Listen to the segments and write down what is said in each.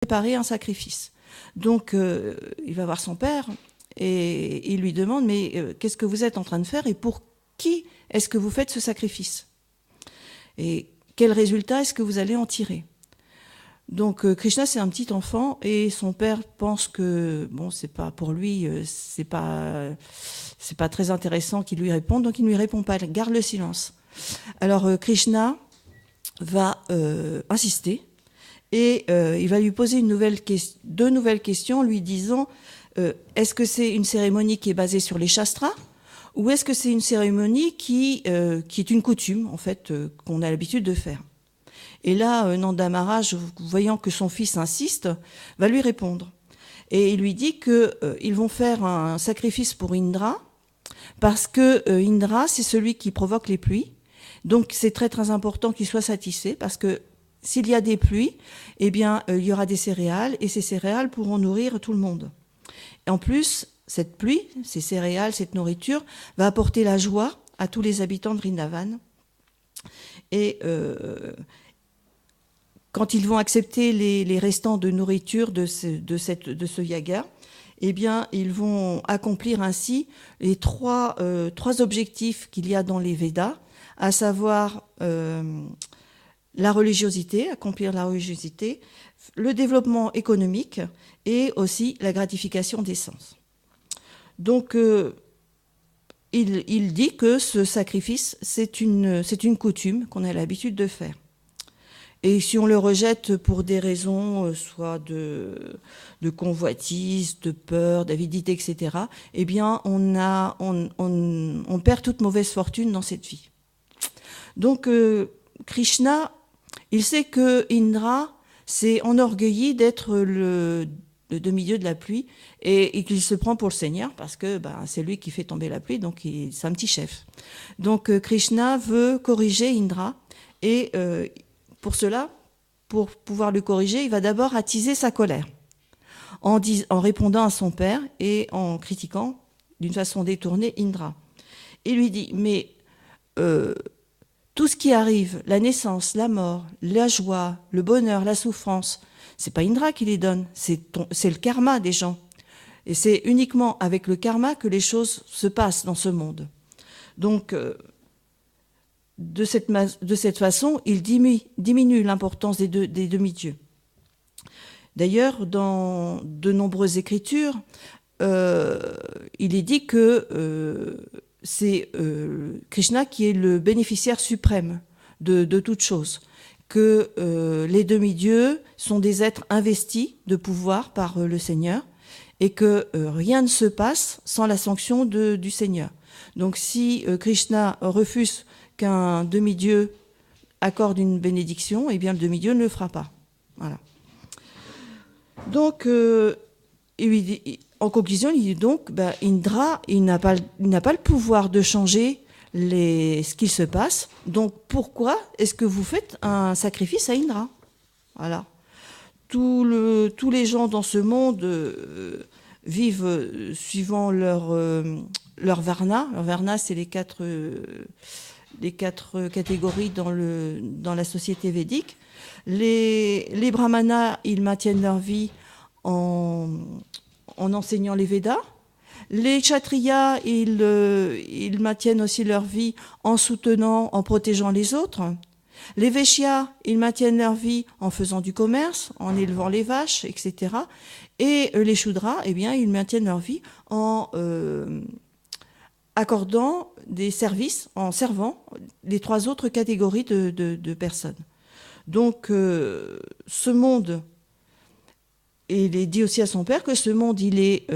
préparer un sacrifice. Donc, il va voir son père et il lui demande, mais qu'est-ce que vous êtes en train de faire et pour qui est-ce que vous faites ce sacrifice? Et quel résultat est-ce que vous allez en tirer? Donc Krishna, c'est un petit enfant et son père pense que bon, c'est pas pour lui, c'est pas très intéressant qu'il lui réponde, donc il ne lui répond pas, il garde le silence. Alors Krishna va insister et il va lui poser deux nouvelles questions, lui disant est-ce que c'est une cérémonie qui est basée sur les shastras ou est-ce que c'est une cérémonie qui est une coutume en fait qu'on a l'habitude de faire? Et là, Nanda Maharaj, voyant que son fils insiste, va lui répondre. Et il lui dit qu'ils vont faire un sacrifice pour Indra, parce que Indra, c'est celui qui provoque les pluies. Donc c'est très très important qu'il soit satisfait, parce que s'il y a des pluies, eh bien, il y aura des céréales, et ces céréales pourront nourrir tout le monde. Et en plus, cette pluie, ces céréales, cette nourriture, va apporter la joie à tous les habitants de Vrindavan. Et quand ils vont accepter les restants de nourriture de ce yaga, eh bien, ils vont accomplir ainsi les trois objectifs qu'il y a dans les Védas, à savoir la religiosité, accomplir la religiosité, le développement économique et aussi la gratification des sens. Donc, il dit que ce sacrifice, c'est une coutume qu'on a l'habitude de faire. Et si on le rejette pour des raisons soit de convoitise, de peur, d'avidité, etc., eh bien, on perd toute mauvaise fortune dans cette vie. Donc, Krishna, il sait que Indra s'est enorgueilli d'être le demi-dieu de la pluie et qu'il se prend pour le Seigneur parce que c'est lui qui fait tomber la pluie, donc c'est un petit chef. Donc, Krishna veut corriger Indra et pour cela, pour pouvoir le corriger, il va d'abord attiser sa colère en répondant à son père et en critiquant d'une façon détournée Indra. Il lui dit, mais tout ce qui arrive, la naissance, la mort, la joie, le bonheur, la souffrance, c'est pas Indra qui les donne, c'est le karma des gens. Et c'est uniquement avec le karma que les choses se passent dans ce monde. Donc, de cette façon, il diminue l'importance des demi-dieux. D'ailleurs, dans de nombreuses écritures, il est dit que c'est Krishna qui est le bénéficiaire suprême de toute chose, que les demi-dieux sont des êtres investis de pouvoir par le Seigneur et que rien ne se passe sans la sanction du Seigneur. Donc si Krishna refuse qu'un demi-dieu accorde une bénédiction, eh bien le demi-dieu ne le fera pas. Voilà. Donc, en conclusion, il dit donc, Indra, il n'a pas le pouvoir de changer ce qu'il se passe. Donc, pourquoi est-ce que vous faites un sacrifice à Indra? Voilà. Tous les gens dans ce monde vivent suivant leur varna. Leur varna, c'est les quatre catégories dans la société védique. Les brahmanas, ils maintiennent leur vie en enseignant les Védas. Les kshatriyas, ils maintiennent aussi leur vie en soutenant, en protégeant les autres. Les vaishyas, ils maintiennent leur vie en faisant du commerce, en élevant les vaches, etc. Et les shudras, eh bien, ils maintiennent leur vie en accordant des services, en servant les trois autres catégories de personnes. Donc, ce monde, et il est dit aussi à son père que ce monde, il est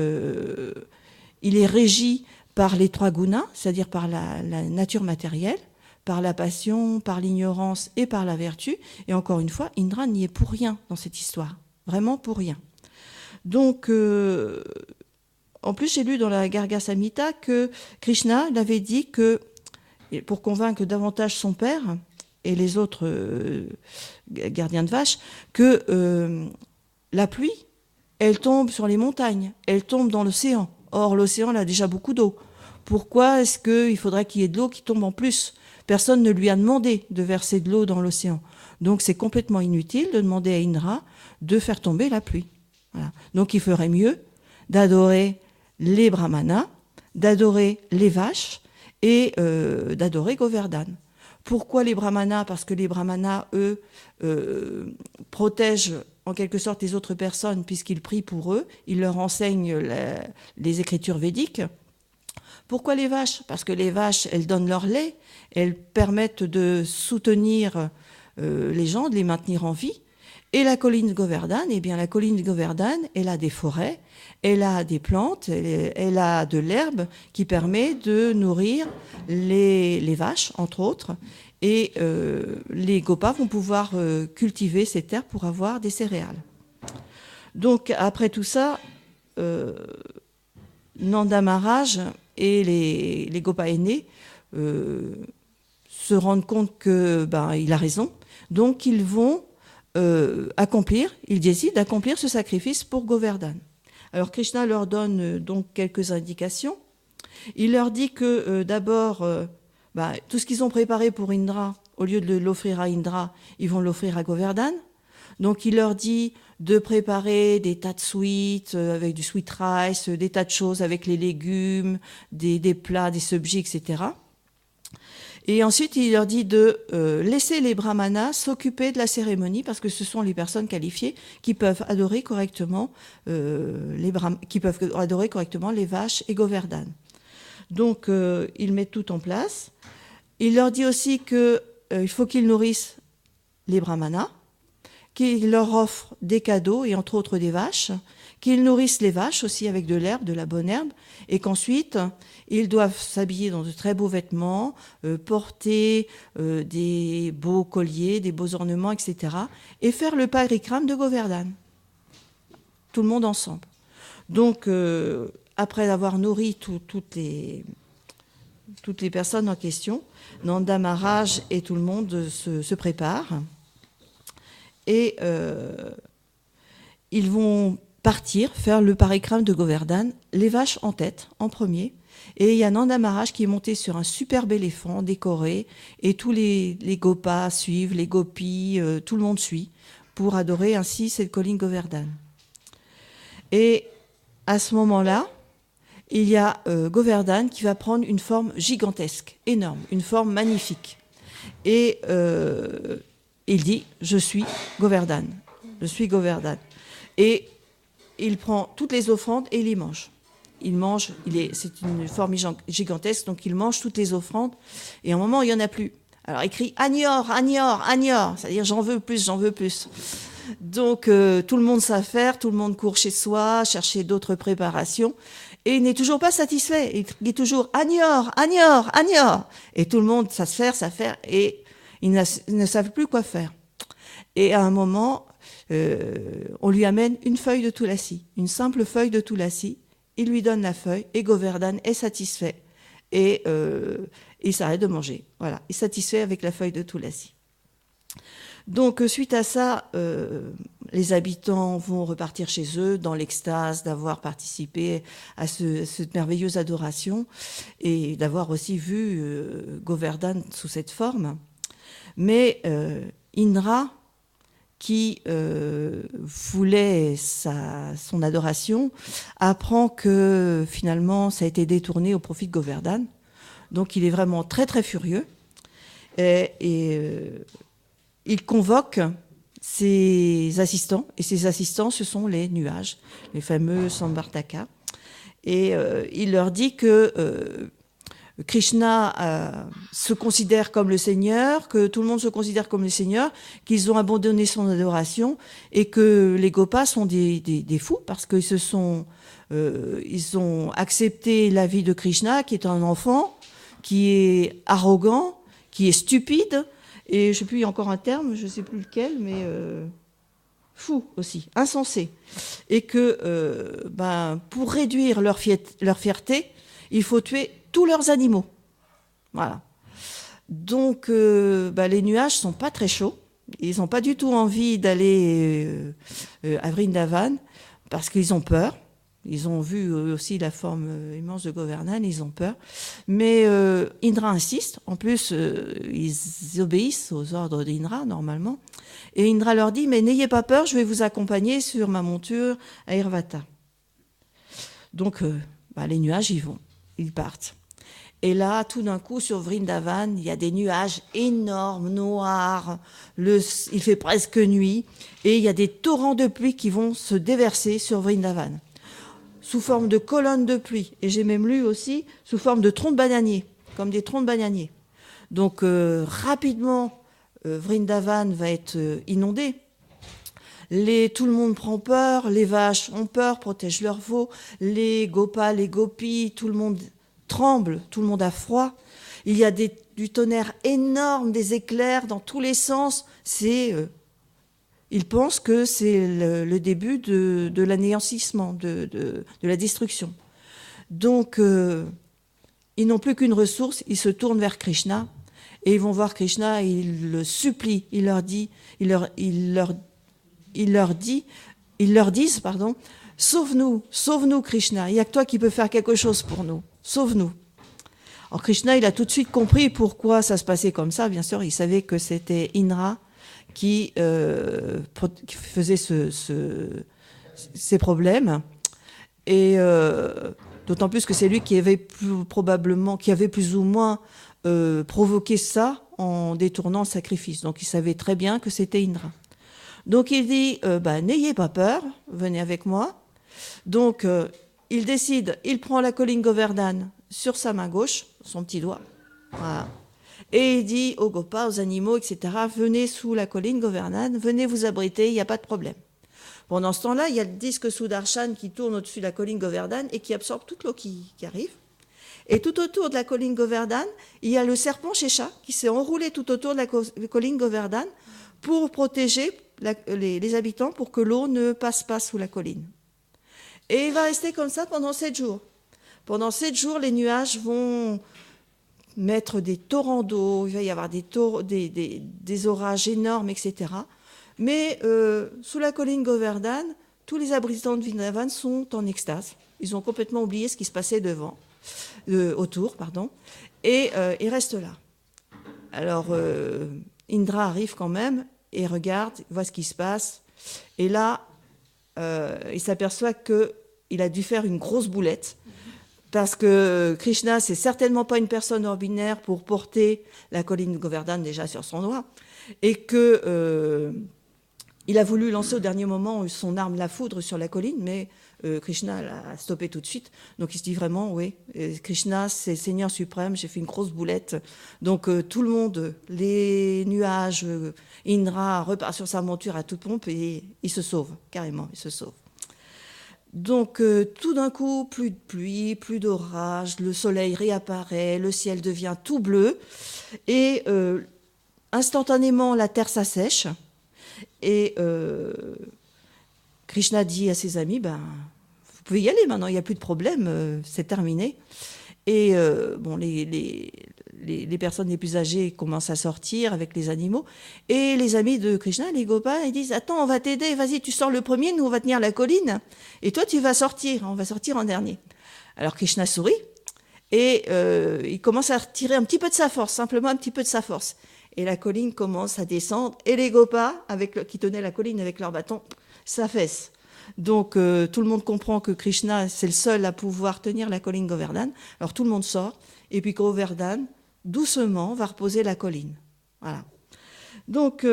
régi par les trois gunas, c'est-à-dire par la nature matérielle, par la passion, par l'ignorance et par la vertu. Et encore une fois, Indra n'y est pour rien dans cette histoire, vraiment pour rien. Donc, en plus, j'ai lu dans la Garga Samhita que Krishna l'avait dit que, pour convaincre davantage son père et les autres gardiens de vaches, que la pluie, elle tombe sur les montagnes, elle tombe dans l'océan. Or, l'océan, il a déjà beaucoup d'eau. Pourquoi est-ce qu'il faudrait qu'il y ait de l'eau qui tombe en plus? Personne ne lui a demandé de verser de l'eau dans l'océan. Donc c'est complètement inutile de demander à Indra de faire tomber la pluie. Voilà. Donc il ferait mieux d'adorer les brahmanas, d'adorer les vaches et d'adorer Govardhan. Pourquoi les brahmanas? Parce que les brahmanas, eux, protègent en quelque sorte les autres personnes puisqu'ils prient pour eux, ils leur enseignent les écritures védiques. Pourquoi les vaches? Parce que les vaches, elles donnent leur lait, elles permettent de soutenir les gens, de les maintenir en vie. Et la colline de Govardhan, eh bien la colline de Govardhan, elle a des forêts, elle a des plantes, elle a de l'herbe qui permet de nourrir les vaches, entre autres. Et les gopas vont pouvoir cultiver ces terres pour avoir des céréales. Donc après tout ça, Nanda Maharaj et les gopas aînés se rendent compte que il a raison. Donc ils vont ils décident d'accomplir ce sacrifice pour Govardhan. Alors Krishna leur donne donc quelques indications. Il leur dit que d'abord, tout ce qu'ils ont préparé pour Indra, au lieu de l'offrir à Indra, ils vont l'offrir à Govardhan. Donc il leur dit de préparer des tas de sweets avec du sweet rice, des tas de choses avec les légumes, des plats, des subjets, etc. Et ensuite, il leur dit de laisser les brahmanas s'occuper de la cérémonie parce que ce sont les personnes qualifiées qui peuvent adorer correctement les vaches et Govardhan. Donc, il met tout en place. Il leur dit aussi qu'il faut qu'ils nourrissent les brahmanas, qu'il leur offre des cadeaux et entre autres des vaches, qu'ils nourrissent les vaches aussi avec de l'herbe, de la bonne herbe, et qu'ensuite, ils doivent s'habiller dans de très beaux vêtements, porter des beaux colliers, des beaux ornements, etc. et faire le parikram de Govardhan. Tout le monde ensemble. Donc, après avoir nourri toutes les personnes en question, Nanda Maharaj et tout le monde se préparent. Et ils vont partir, faire le parikram de Govardhan, les vaches en tête, en premier. Et il y a Nanda Maharaj qui est monté sur un superbe éléphant décoré, et tous les gopas suivent, les gopis, tout le monde suit, pour adorer ainsi cette colline Govardhan. Et à ce moment-là, il y a Govardhan qui va prendre une forme gigantesque, énorme, une forme magnifique. Et il dit « Je suis Govardhan, je suis Govardhan ». Et il prend toutes les offrandes et il les mange. C'est une forme gigantesque, donc il mange toutes les offrandes. Et à un moment, il n'y en a plus. Alors il crie « Agnor, Agnor, Agnor », c'est-à-dire « J'en veux plus, j'en veux plus ». Donc tout le monde s'affaire, tout le monde court chez soi, chercher d'autres préparations. Et il n'est toujours pas satisfait. Il dit toujours « Agnor, Agnor, Agnor ». Et tout le monde s'affaire, et ils ne savent plus quoi faire. Et à un moment, on lui amène une feuille de tulasi, une simple feuille de tulasi. Il lui donne la feuille et Govardhan est satisfait. Et il s'arrête de manger. Voilà, il est satisfait avec la feuille de tulasi. Donc, suite à ça, les habitants vont repartir chez eux dans l'extase d'avoir participé à cette merveilleuse adoration et d'avoir aussi vu Govardhan sous cette forme. Mais Indra, qui voulait son adoration, apprend que finalement ça a été détourné au profit de Govardhan. Donc il est vraiment très très furieux et il convoque ses assistants, et ses assistants ce sont les nuages, les fameux Samvartaka, et il leur dit que Krishna se considère comme le Seigneur, que tout le monde se considère comme le Seigneur, qu'ils ont abandonné son adoration et que les gopas sont des fous parce qu'ils ils ont accepté la vie de Krishna qui est un enfant, qui est arrogant, qui est stupide et je ne sais plus, il y a encore un terme, je ne sais plus lequel, mais fou aussi, insensé. Et que pour réduire leur fierté, il faut tuer tous leurs animaux. Voilà. Donc, les nuages sont pas très chauds. Ils n'ont pas du tout envie d'aller à Vrindavan parce qu'ils ont peur. Ils ont vu aussi la forme immense de Govardhan, ils ont peur. Mais Indra insiste. En plus, ils obéissent aux ordres d'Indra, normalement. Et Indra leur dit, mais n'ayez pas peur, je vais vous accompagner sur ma monture à Irvata. Donc, les nuages y vont, ils partent. Et là, tout d'un coup, sur Vrindavan, il y a des nuages énormes, noirs, il fait presque nuit, et il y a des torrents de pluie qui vont se déverser sur Vrindavan, sous forme de colonnes de pluie. Et j'ai même lu aussi sous forme de troncs de bananiers, comme des troncs de bananiers. Donc, rapidement, Vrindavan va être inondé. Tout le monde prend peur, les vaches ont peur, protègent leurs veaux, les gopas, les gopis, tout le monde tremble, tout le monde a froid. Il y a du tonnerre énorme, des éclairs dans tous les sens. Ils pensent que c'est le début de l'anéantissement, de la destruction. Donc, ils n'ont plus qu'une ressource, ils se tournent vers Krishna et ils vont voir Krishna et ils le supplient. Ils leur disent, sauve-nous Krishna, il n'y a que toi qui peux faire quelque chose pour nous, sauve-nous. Alors Krishna, il a tout de suite compris pourquoi ça se passait comme ça, bien sûr, il savait que c'était Indra qui faisait ces problèmes, et d'autant plus que c'est lui qui avait plus ou moins provoqué ça en détournant le sacrifice, donc il savait très bien que c'était Indra. Donc il dit, n'ayez pas peur, venez avec moi. Donc il décide, il prend la colline Govardhan sur sa main gauche, son petit doigt, voilà. Et il dit aux gopas, aux animaux, etc., venez sous la colline Govardhan, venez vous abriter, il n'y a pas de problème. Pendant ce temps-là, il y a le disque Sudarshan qui tourne au-dessus de la colline Govardhan et qui absorbe toute l'eau qui arrive. Et tout autour de la colline Govardhan, il y a le serpent Shesha qui s'est enroulé tout autour de la colline Govardhan pour protéger les habitants, pour que l'eau ne passe pas sous la colline. Et il va rester comme ça pendant 7 jours. Pendant 7 jours, les nuages vont mettre des torrents d'eau, il va y avoir des orages énormes, etc. Mais sous la colline Govardhan, tous les habitants de Vrindavan sont en extase. Ils ont complètement oublié ce qui se passait autour, et ils restent là. Alors, Indra arrive quand même et regarde, voit ce qui se passe. Et là, il s'aperçoit qu'il a dû faire une grosse boulette. Parce que Krishna, c'est certainement pas une personne ordinaire pour porter la colline Govardhan déjà sur son doigt. Et il a voulu lancer au dernier moment son arme, la foudre, sur la colline, mais Krishna l'a stoppé tout de suite. Donc il se dit vraiment, oui, Krishna, c'est le Seigneur suprême, j'ai fait une grosse boulette. Donc tout le monde, les nuages, Indra repart sur sa monture à toute pompe et il se sauve, carrément, il se sauve. Donc tout d'un coup, plus de pluie, plus d'orage, le soleil réapparaît, le ciel devient tout bleu et instantanément la terre s'assèche et Krishna dit à ses amis, vous pouvez y aller maintenant, il n'y a plus de problème, c'est terminé. Et les personnes les plus âgées commencent à sortir avec les animaux. Et les amis de Krishna, les gopas, ils disent, attends, on va t'aider, vas-y, tu sors le premier, nous on va tenir la colline. Et toi, tu vas sortir, on va sortir en dernier. Alors Krishna sourit et il commence à retirer un petit peu de sa force, simplement un petit peu de sa force. Et la colline commence à descendre. Et les gopas, qui tenaient la colline avec leur bâton, s'affaissent. Donc tout le monde comprend que Krishna, c'est le seul à pouvoir tenir la colline Govardhan. Alors tout le monde sort, et puis Govardhan, doucement, va reposer la colline. Voilà. Donc,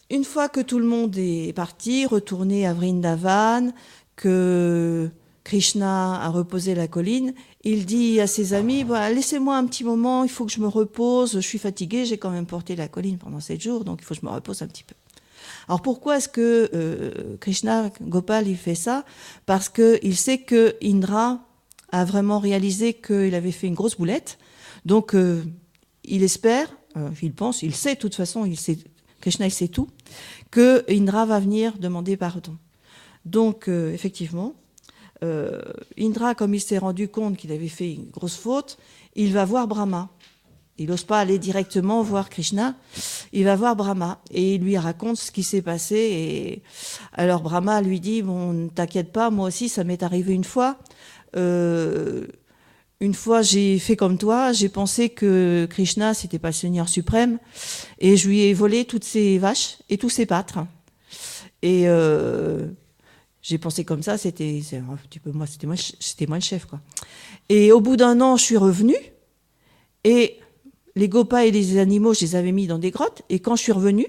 une fois que tout le monde est parti, retourné à Vrindavan, que Krishna a reposé la colline, il dit à ses amis, laissez-moi un petit moment, il faut que je me repose, je suis fatigué, j'ai quand même porté la colline pendant 7 jours, donc il faut que je me repose un petit peu. Alors pourquoi est-ce que Krishna, Gopal, il fait ça? Parce qu'il sait que Indra a vraiment réalisé qu'il avait fait une grosse boulette, donc il espère, il pense, il sait de toute façon, Krishna il sait tout, que Indra va venir demander pardon. Donc effectivement, Indra, comme il s'est rendu compte qu'il avait fait une grosse faute, il va voir Brahma. Il n'ose pas aller directement voir Krishna. il va voir Brahma et il lui raconte ce qui s'est passé. Et alors Brahma lui dit, bon, ne t'inquiète pas, moi aussi ça m'est arrivé une fois. Une fois, j'ai fait comme toi, j'ai pensé que Krishna, c'était pas le Seigneur suprême, et je lui ai volé toutes ses vaches et tous ses pâtres. Et j'ai pensé comme ça, c'est un petit peu moi, c'était moi le chef, quoi. Et au bout d'un an, je suis revenue, et les gopas et les animaux, je les avais mis dans des grottes, et quand je suis revenue,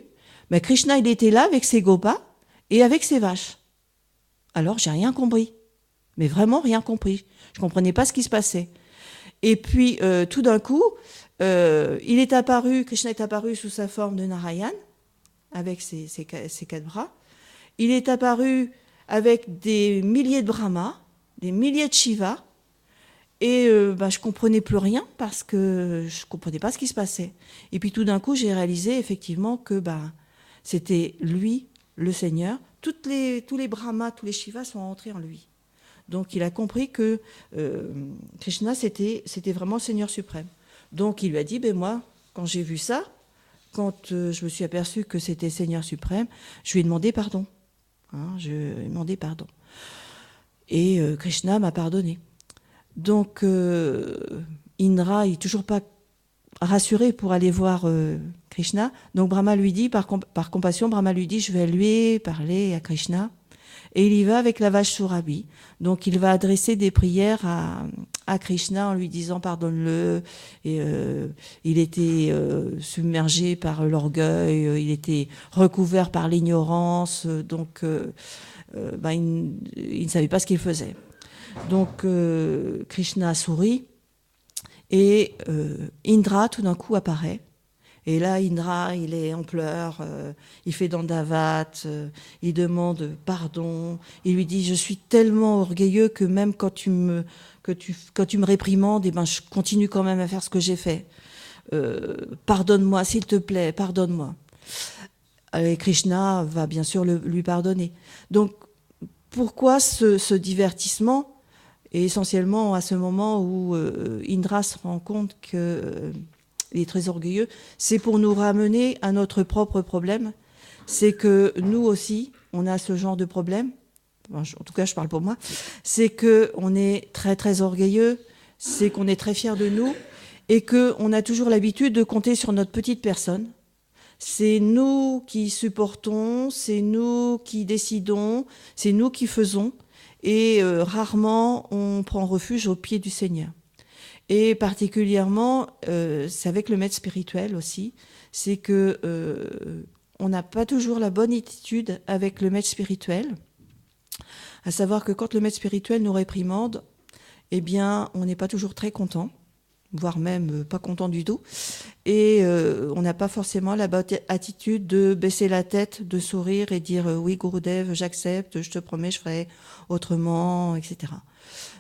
ben Krishna, il était là avec ses gopas et avec ses vaches. Alors, j'ai rien compris. Mais vraiment rien compris. Je comprenais pas ce qui se passait. Et puis, tout d'un coup, Krishna est apparu sous sa forme de Narayan, avec ses 4 bras. Il est apparu avec des milliers de Brahmas, des milliers de Shiva, et je comprenais plus rien parce que je comprenais pas ce qui se passait. Et puis tout d'un coup, j'ai réalisé effectivement que c'était lui, le Seigneur. Tous les Brahmas, tous les Shivas sont entrés en lui. Donc il a compris que Krishna, c'était vraiment le Seigneur suprême. Donc il lui a dit, moi, quand j'ai vu ça, quand je me suis aperçu que c'était Seigneur suprême, je lui ai demandé pardon. Je lui ai demandé pardon. Et Krishna m'a pardonné. Donc Indra, il n'est toujours pas rassuré pour aller voir Krishna. Donc Brahma lui dit, par compassion, Brahma lui dit, je vais lui parler à Krishna. Et il y va avec la vache Surabhi. Donc il va adresser des prières à Krishna en lui disant pardonne-le. Et il était submergé par l'orgueil, il était recouvert par l'ignorance, donc il ne savait pas ce qu'il faisait. Donc Krishna sourit et Indra tout d'un coup apparaît. Et là, Indra, il est en pleurs, il fait dandavat, il demande pardon. Il lui dit, je suis tellement orgueilleux que même quand tu me réprimandes, je continue quand même à faire ce que j'ai fait. Pardonne-moi, s'il te plaît, pardonne-moi. Et Krishna va bien sûr lui pardonner. Donc, pourquoi ce divertissement? Et essentiellement à ce moment où Indra se rend compte que... il est très orgueilleux, c'est pour nous ramener à notre propre problème. C'est que nous aussi, on a ce genre de problème. En tout cas, je parle pour moi. C'est qu'on est très, très orgueilleux, c'est qu'on est très fier de nous et qu'on a toujours l'habitude de compter sur notre petite personne. C'est nous qui supportons, c'est nous qui décidons, c'est nous qui faisons. Et rarement, on prend refuge au pied du Seigneur. Et particulièrement, c'est avec le maître spirituel aussi, c'est que on n'a pas toujours la bonne attitude avec le maître spirituel, à savoir que quand le maître spirituel nous réprimande, eh bien, on n'est pas toujours très content, voire même pas content du tout, et on n'a pas forcément la bonne attitude de baisser la tête, de sourire et dire oui Gurudev, j'accepte, je te promets, je ferai autrement, etc.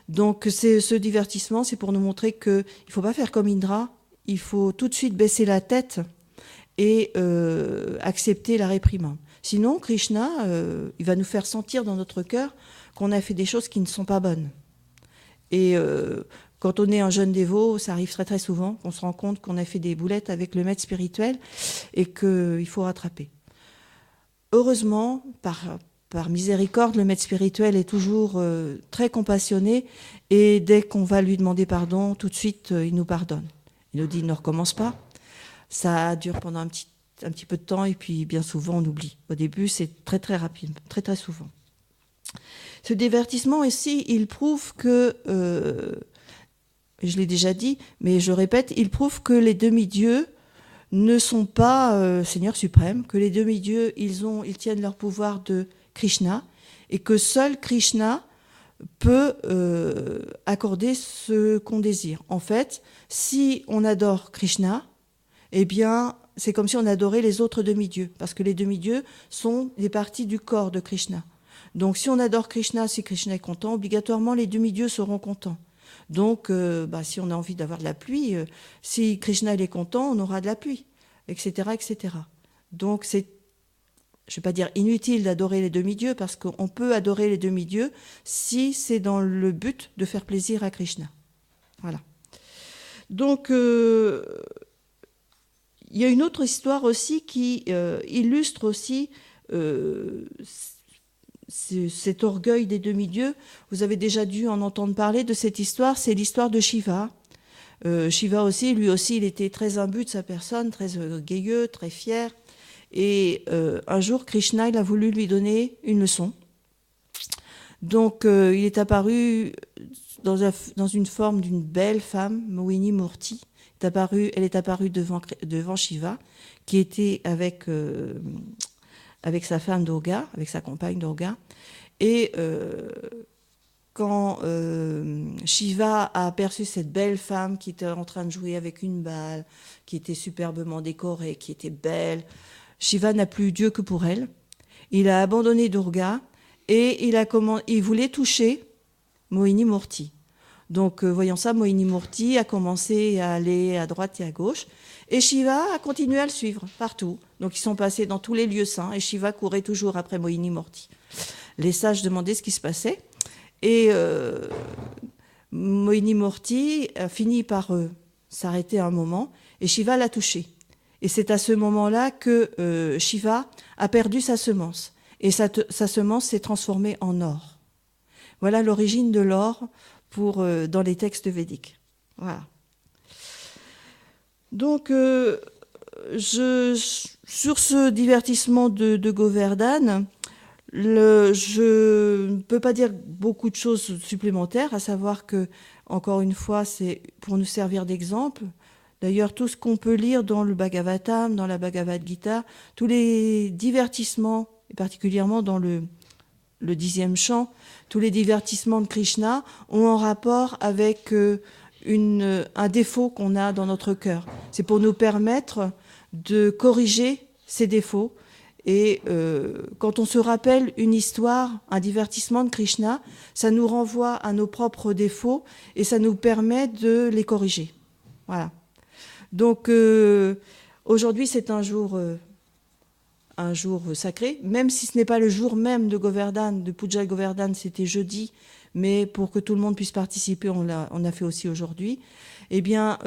Donc ce divertissement, c'est pour nous montrer qu'il ne faut pas faire comme Indra, il faut tout de suite baisser la tête et accepter la réprimande. Sinon, Krishna, il va nous faire sentir dans notre cœur qu'on a fait des choses qui ne sont pas bonnes. Et quand on est un jeune dévot, ça arrive très très souvent, qu'on se rend compte qu'on a fait des boulettes avec le maître spirituel et qu'il faut rattraper. Heureusement, par miséricorde, le maître spirituel est toujours très compassionné et dès qu'on va lui demander pardon, tout de suite, il nous pardonne. Il nous dit, ne recommence pas. Ça dure pendant un petit peu de temps et puis bien souvent, on oublie. Au début, c'est très très rapide, très très souvent. Ce divertissement ici, il prouve que, je l'ai déjà dit, mais je répète, il prouve que les demi-dieux ne sont pas Seigneur suprême, que les demi-dieux, ils tiennent leur pouvoir de Krishna, et que seul Krishna peut accorder ce qu'on désire. En fait, si on adore Krishna, eh bien, c'est comme si on adorait les autres demi-dieux, parce que les demi-dieux sont des parties du corps de Krishna. Donc, si on adore Krishna, si Krishna est content, obligatoirement, les demi-dieux seront contents. Donc, si on a envie d'avoir de la pluie, si Krishna il est content, on aura de la pluie, etc., etc. Donc, c'est, je ne vais pas dire inutile d'adorer les demi-dieux, parce qu'on peut adorer les demi-dieux si c'est dans le but de faire plaisir à Krishna. Voilà. Donc, il il y a une autre histoire aussi qui illustre aussi cet orgueil des demi-dieux. Vous avez déjà dû en entendre parler de cette histoire, c'est l'histoire de Shiva. Shiva aussi, lui aussi, il était très imbu de sa personne, très orgueilleux, très fier. Et un jour, Krishna, il a voulu lui donner une leçon. Donc, il est apparu dans une forme d'une belle femme, Mohini Murti. Elle est apparue devant Shiva, qui était avec sa femme Durga, avec sa compagne Durga. Et quand Shiva a aperçu cette belle femme qui était en train de jouer avec une balle, qui était superbement décorée, qui était belle, Shiva n'a plus Dieu que pour elle. Il a abandonné Durga et il voulait toucher Mohini Murti. Donc, voyant ça, Mohini Murti a commencé à aller à droite et à gauche. Et Shiva a continué à le suivre partout. Donc, ils sont passés dans tous les lieux saints. Et Shiva courait toujours après Mohini Murti. Les sages demandaient ce qui se passait. Et Mohini Murti a fini par s'arrêter un moment. Et Shiva l'a touché. Et c'est à ce moment-là que Shiva a perdu sa semence. Et sa semence s'est transformée en or. Voilà l'origine de l'or dans les textes védiques. Voilà. Donc, sur ce divertissement de Govardhan, je ne peux pas dire beaucoup de choses supplémentaires, à savoir que, encore une fois, c'est pour nous servir d'exemple. D'ailleurs, tout ce qu'on peut lire dans le Bhagavatam, dans la Bhagavad Gita, tous les divertissements, et particulièrement dans le 10e chant, tous les divertissements de Krishna ont un rapport avec un défaut qu'on a dans notre cœur. C'est pour nous permettre de corriger ces défauts. Et quand on se rappelle une histoire, un divertissement de Krishna, ça nous renvoie à nos propres défauts et ça nous permet de les corriger. Voilà. Donc aujourd'hui, c'est un jour sacré, même si ce n'est pas le jour même de Govardhan, de Puja Govardhan, c'était jeudi, mais pour que tout le monde puisse participer, on a fait aussi aujourd'hui. Eh bien,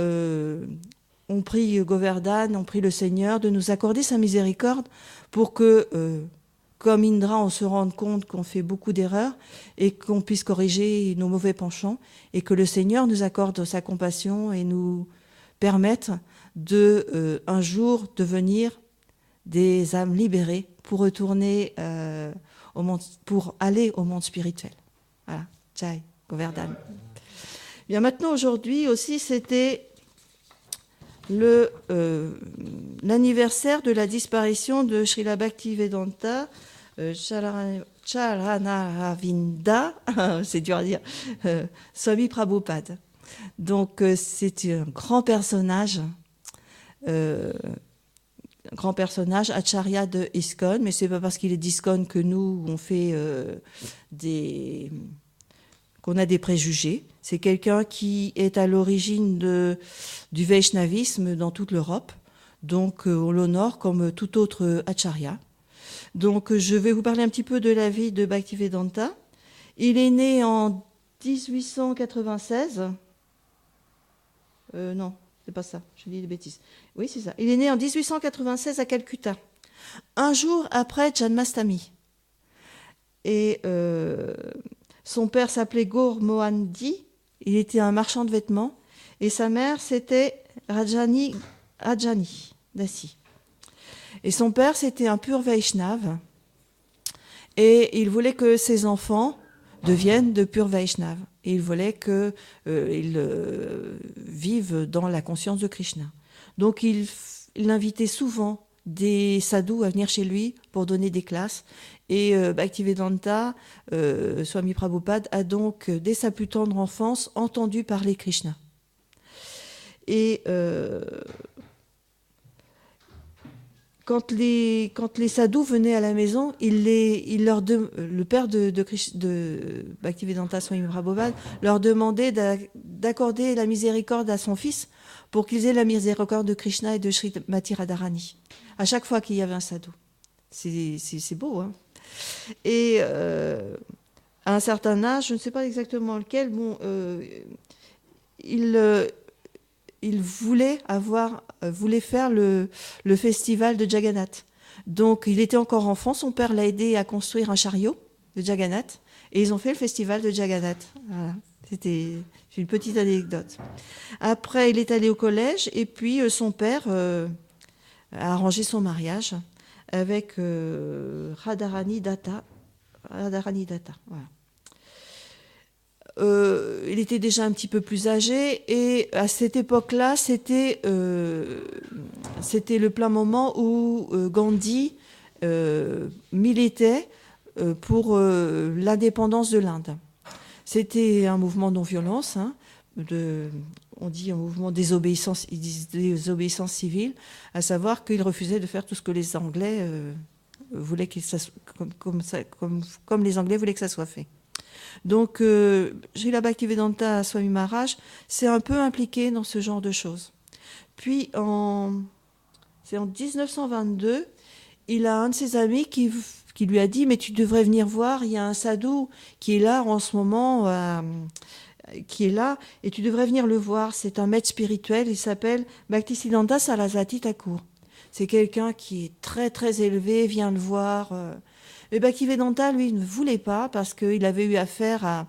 on prie Govardhan, on prie le Seigneur de nous accorder sa miséricorde pour que, comme Indra, on se rende compte qu'on fait beaucoup d'erreurs et qu'on puisse corriger nos mauvais penchants et que le Seigneur nous accorde sa compassion et nous permette un jour devenir des âmes libérées pour retourner pour aller au monde spirituel. Voilà, Jai Govardhan. Bien, maintenant, aujourd'hui aussi, c'était l'anniversaire de la disparition de Srila Bhaktivedanta Charanaravinda, c'est dur à dire, Swami Prabhupada. Donc, c'est un grand personnage, Acharya de ISKCON, mais c'est pas parce qu'il est d'ISKCON que nous, on fait qu'on a des préjugés. C'est quelqu'un qui est à l'origine du Vaishnavisme dans toute l'Europe. Donc, on l'honore comme tout autre Acharya. Donc, je vais vous parler un petit peu de la vie de Bhaktivedanta. Il est né en 1896. Non, c'est pas ça, je dis des bêtises. Oui, c'est ça. Il est né en 1896 à Calcutta, un jour après Janmashtami. Et son père s'appelait Gaur Mohandi, il était un marchand de vêtements, et sa mère, c'était Rajani Dasi. Et son père, c'était un pur Vaishnav, et il voulait que ses enfants deviennent de purs Vaishnav. Et il voulait qu'ils vivent dans la conscience de Krishna. Donc il invitait souvent des sadhus à venir chez lui pour donner des classes. Et Bhaktivedanta, Swami Prabhupada, a donc, dès sa plus tendre enfance, entendu parler Krishna. Et quand les sadhus venaient à la maison, le père de Bhaktivedanta Swami Prabhupada leur demandait d'accorder la miséricorde à son fils pour qu'ils aient la miséricorde de Krishna et de Srimati Radharani. À chaque fois qu'il y avait un sadhu. C'est beau, hein. Et à un certain âge, je ne sais pas exactement lequel, il voulait faire le festival de Jagannath. Donc, il était encore enfant. Son père l'a aidé à construire un chariot de Jagannath. Et ils ont fait le festival de Jagannath. Voilà. C'était une petite anecdote. Après, il est allé au collège. Et puis, son père a arrangé son mariage avec Radharani Datta. Radharani Datta, voilà. Il était déjà un petit peu plus âgé et à cette époque-là, c'était le plein moment où Gandhi militait pour l'indépendance de l'Inde. C'était un mouvement de non-violence, hein, on dit un mouvement désobéissance, ils disent désobéissance civile, à savoir qu'il refusait de faire tout ce que les Anglais voulaient comme les Anglais voulaient que ça soit fait. Donc, Srila Bhaktivedanta Swami Maharaj s'est un peu impliqué dans ce genre de choses. Puis, c'est en 1922, il a un de ses amis qui lui a dit « Mais tu devrais venir voir, il y a un sadhu qui est là en ce moment, qui est là, et tu devrais venir le voir. C'est un maître spirituel, il s'appelle Bhaktisiddhanta Sarasvati Thakur. C'est quelqu'un qui est très, très élevé, viens le voir. » Mais Bhaktivedanta, lui, ne voulait pas parce qu'il avait eu affaire à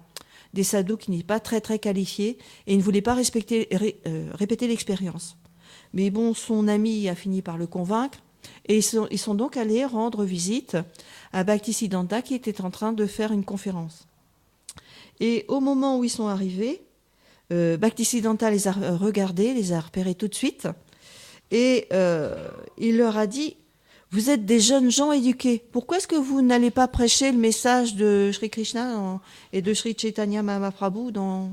des sadhus qui n'étaient pas très, très qualifiés et il ne voulait pas répéter l'expérience. Mais bon, son ami a fini par le convaincre et ils sont donc allés rendre visite à Bhaktisiddhanta qui était en train de faire une conférence. Et au moment où ils sont arrivés, Bhaktisiddhanta les a regardés, les a repérés tout de suite et il leur a dit « Vous êtes des jeunes gens éduqués. Pourquoi est-ce que vous n'allez pas prêcher le message de Sri Krishna et de Sri Chaitanya Mahaprabhu dans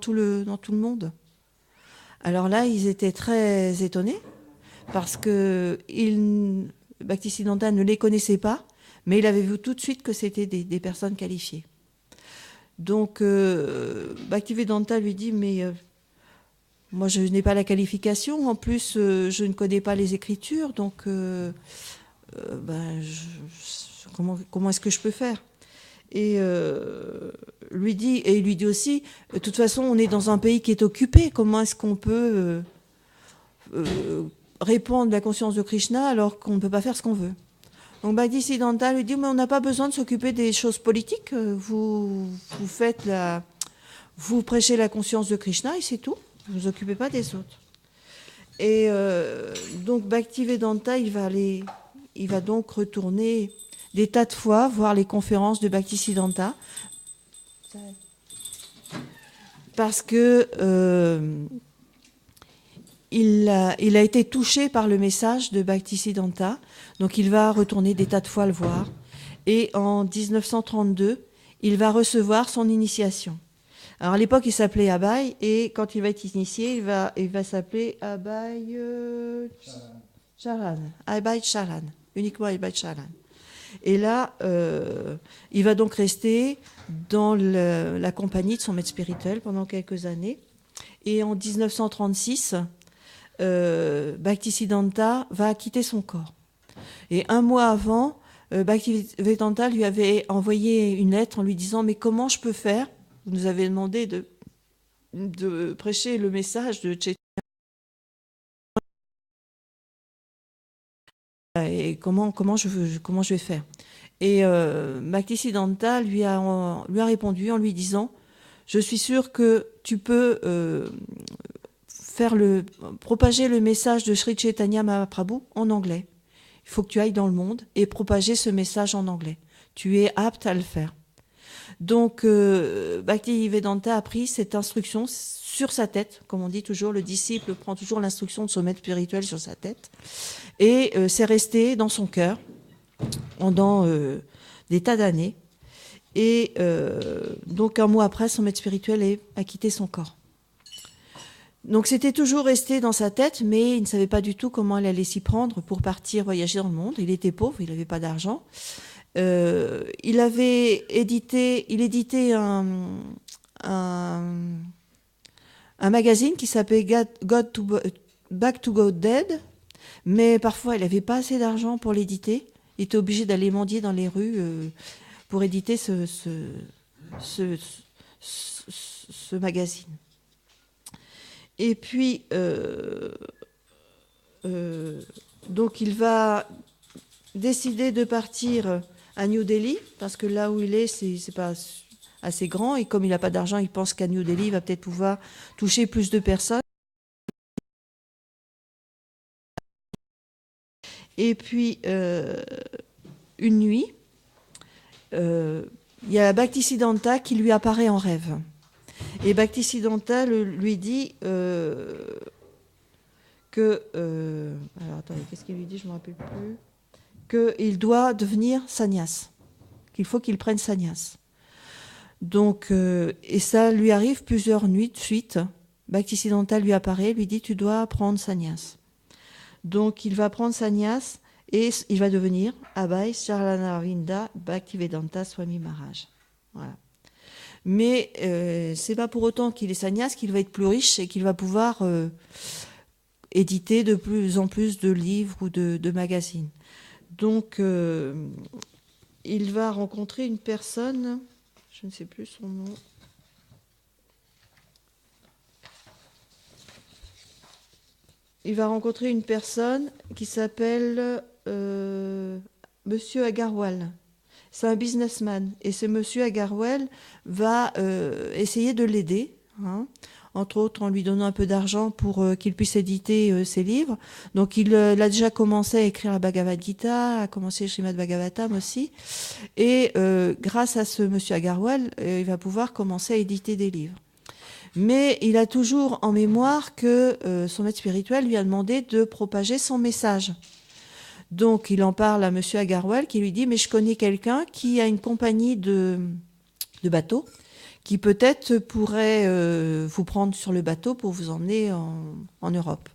tout le monde ?» Alors là, ils étaient très étonnés parce que Bhaktisiddhanta ne les connaissait pas, mais il avait vu tout de suite que c'était des personnes qualifiées. Donc, Bhaktivedanta lui dit « Mais moi, je n'ai pas la qualification. En plus, je ne connais pas les Écritures, donc... comment est-ce que je peux faire ?» Et il lui dit aussi, de toute façon, on est dans un pays qui est occupé. Comment est-ce qu'on peut répandre la conscience de Krishna alors qu'on ne peut pas faire ce qu'on veut? Donc Bhaktisiddhanta lui dit, mais on n'a pas besoin de s'occuper des choses politiques. Vous prêchez la conscience de Krishna et c'est tout. Vous vous occupez pas des autres. Et donc Bhaktivedanta, il va donc retourner des tas de fois voir les conférences de Bhaktisiddhanta parce que il a été touché par le message de Bhaktisiddhanta, donc il va retourner des tas de fois le voir. Et en 1932, il va recevoir son initiation. Alors à l'époque, il s'appelait Abhay, et quand il va être initié, il va s'appeler Abhay Charan. Abhay Charan. Uniquement Abhay Charan. Et là, il va donc rester dans la compagnie de son maître spirituel pendant quelques années. Et en 1936, Bhaktisiddhanta va quitter son corps. Et un mois avant, Bhaktivedanta lui avait envoyé une lettre en lui disant « Mais comment je peux faire ? Vous nous avez demandé de prêcher le message de Chaitanya. Et comment je vais faire ?» Et Bhaktisiddhanta lui a répondu en lui disant « Je suis sûr que tu peux propager le message de Sri Chaitanya Mahaprabhu en anglais. Il faut que tu ailles dans le monde et propager ce message en anglais. Tu es apte à le faire. » Donc, Bhaktivedanta a pris cette instruction sur sa tête. Comme on dit toujours, le disciple prend toujours l'instruction de son maître spirituel sur sa tête. Et c'est resté dans son cœur pendant des tas d'années. Et donc, un mois après, son maître spirituel a quitté son corps. Donc, c'était toujours resté dans sa tête, mais il ne savait pas du tout comment il allait s'y prendre pour partir voyager dans le monde. Il était pauvre, il n'avait pas d'argent. Il éditait un magazine qui s'appelait Back to God Dead, mais parfois il n'avait pas assez d'argent pour l'éditer. Il était obligé d'aller mendier dans les rues pour éditer ce magazine. Et puis, donc il va décider de partir à New Delhi, parce que là où il est, c'est pas assez grand, et comme il n'a pas d'argent, il pense qu'à New Delhi, il va peut-être pouvoir toucher plus de personnes. Et puis, une nuit, il y a Bhaktisiddhanta qui lui apparaît en rêve. Et Bhaktisiddhanta lui dit que... alors attendez, qu'est-ce qu'il lui dit? Je ne me rappelle plus. Qu'il doit devenir sannyas, qu'il faut qu'il prenne sannyas. Donc, et ça lui arrive plusieurs nuits de suite. Bhaktisiddhanta lui apparaît, lui dit tu dois prendre sannyas. Donc il va prendre sannyas et il va devenir Abhay Charanaravinda Bhaktivedanta Swami Maharaj. Voilà. Mais c'est pas pour autant qu'il est sannyas qu'il va être plus riche et qu'il va pouvoir éditer de plus en plus de livres ou de magazines. Donc il va rencontrer une personne, je ne sais plus son nom. Il va rencontrer une personne qui s'appelle Monsieur Agarwal. C'est un businessman. Et ce Monsieur Agarwal va essayer de l'aider, hein, entre autres en lui donnant un peu d'argent pour qu'il puisse éditer ses livres. Donc il a déjà commencé à écrire la Bhagavad Gita, a commencé le Srimad Bhagavatam aussi. Et grâce à ce Monsieur Agarwal, il va pouvoir commencer à éditer des livres. Mais il a toujours en mémoire que son maître spirituel lui a demandé de propager son message. Donc il en parle à Monsieur Agarwal qui lui dit « Mais je connais quelqu'un qui a une compagnie de bateaux qui peut-être pourrait vous prendre sur le bateau pour vous emmener en Europe. »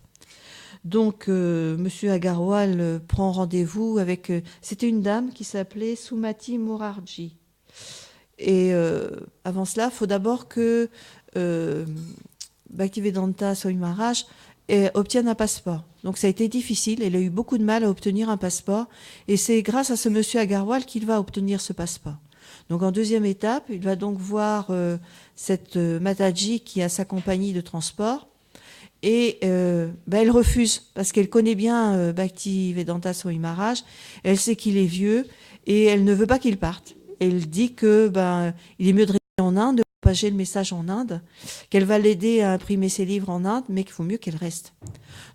Donc Monsieur Agarwal prend rendez-vous avec... c'était une dame qui s'appelait Sumati Morarji. Et avant cela, il faut d'abord que Bhaktivedanta Swami Maharaj obtienne un passeport. Donc ça a été difficile, elle a eu beaucoup de mal à obtenir un passeport, et c'est grâce à ce monsieur Agarwal qu'il va obtenir ce passeport. Donc en deuxième étape, il va donc voir cette Mataji qui a sa compagnie de transport, et elle refuse, parce qu'elle connaît bien Bhaktivedanta Swami Maharaj, elle sait qu'il est vieux, et elle ne veut pas qu'il parte. Elle dit que il est mieux de rester en Inde, de propager le message en Inde, qu'elle va l'aider à imprimer ses livres en Inde, mais qu'il faut mieux qu'elle reste.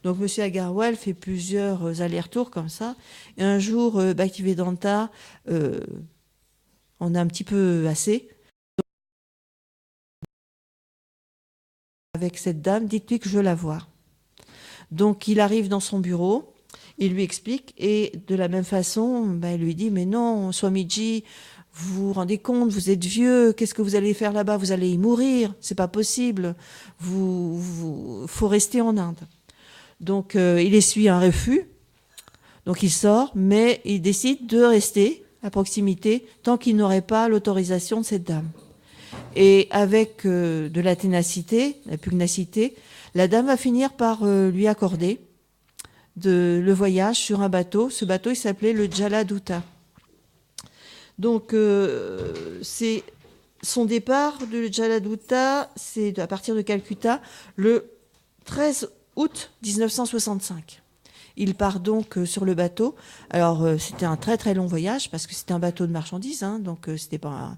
Donc M. Agarwal fait plusieurs allers-retours comme ça. Et un jour, Bhaktivedanta en a un petit peu assez. Avec cette dame, dites-lui que je veux la voir. Donc il arrive dans son bureau, il lui explique, et de la même façon, elle lui dit « Mais non, Swamiji, vous vous rendez compte, vous êtes vieux, qu'est-ce que vous allez faire là-bas? Vous allez y mourir, c'est pas possible, faut rester en Inde. » Donc il essuie un refus, donc il sort, mais il décide de rester à proximité tant qu'il n'aurait pas l'autorisation de cette dame. Et avec de la ténacité, la pugnacité, la dame va finir par lui accorder le voyage sur un bateau. Ce bateau, il s'appelait le Jaladuta. Donc, c'est son départ de Jaladuta, c'est à partir de Calcutta, le 13 août 1965. Il part donc sur le bateau. Alors, c'était un très très long voyage parce que c'était un bateau de marchandises, hein, donc c'était pas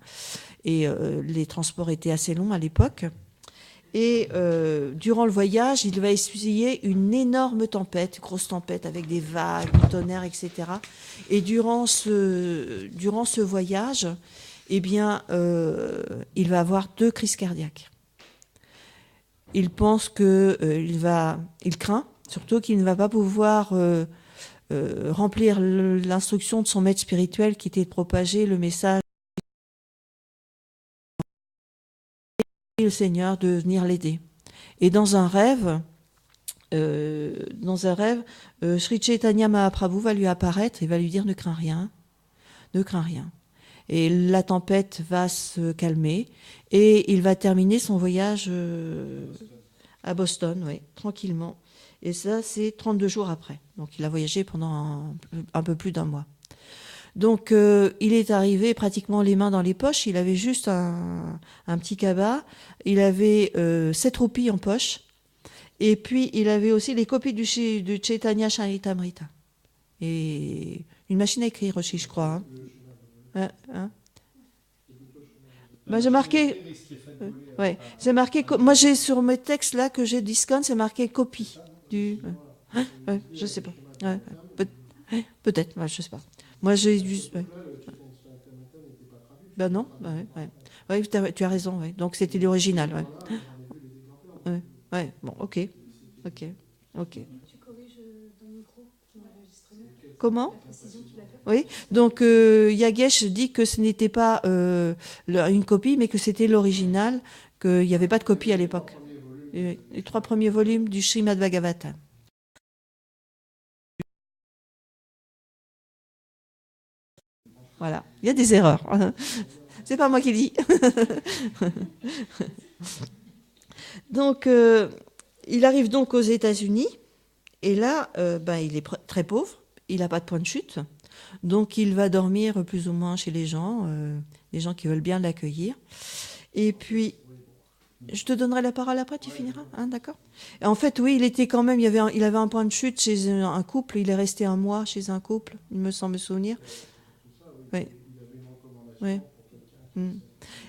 et les transports étaient assez longs à l'époque. Et durant le voyage, il va essuyer une énorme tempête, une grosse tempête avec des vagues, du tonnerre, etc. Et durant ce voyage, eh bien, il va avoir 2 crises cardiaques. Il pense il craint surtout qu'il ne va pas pouvoir remplir l'instruction de son maître spirituel qui était de propager le message le Seigneur de venir l'aider. Et dans un rêve, Sri Chaitanya Mahaprabhu va lui apparaître et va lui dire ne crains rien, ne crains rien. Et la tempête va se calmer et il va terminer son voyage à Boston, oui, tranquillement. Et ça, c'est 32 jours après. Donc il a voyagé pendant un peu plus d'un mois. Donc il est arrivé pratiquement les mains dans les poches, il avait juste un petit cabas, il avait 7 roupies en poche, Et puis, il avait aussi les copies de Chaitanya Charitamrita. Et une machine à écrire aussi, je crois. Hein. Hein. Ben, j'ai marqué. Ouais, j'ai marqué. Moi, j'ai sur mes textes là que j'ai d'ISKCON, c'est marqué copie du. Ouais, je sais pas. Ouais, peut-être, ouais, je sais pas. Moi, j'ai juste. Ouais. Ben non, ouais, ouais. Ouais, tu as raison, ouais. Donc c'était l'original, ouais. Ouais, ouais. Bon, ok, ok, ok. Comment? Oui. Donc Yagesh dit que ce n'était pas une copie, mais que c'était l'original, qu'il n'y avait pas de copie à l'époque. Les 3 premiers volumes du Srimad Bhagavatam. Voilà. Il y a des erreurs. C'est pas moi qui dis. Donc, il arrive donc aux États-Unis, et là, ben, il est très pauvre, il n'a pas de point de chute, donc il va dormir plus ou moins chez les gens qui veulent bien l'accueillir. Et puis, je te donnerai la parole après, tu finiras, hein, d'accord? Et en fait, oui, il était quand même, il avait un point de chute chez un couple, il est resté un mois chez un couple, il me semble me souvenir. Oui, oui. Mm.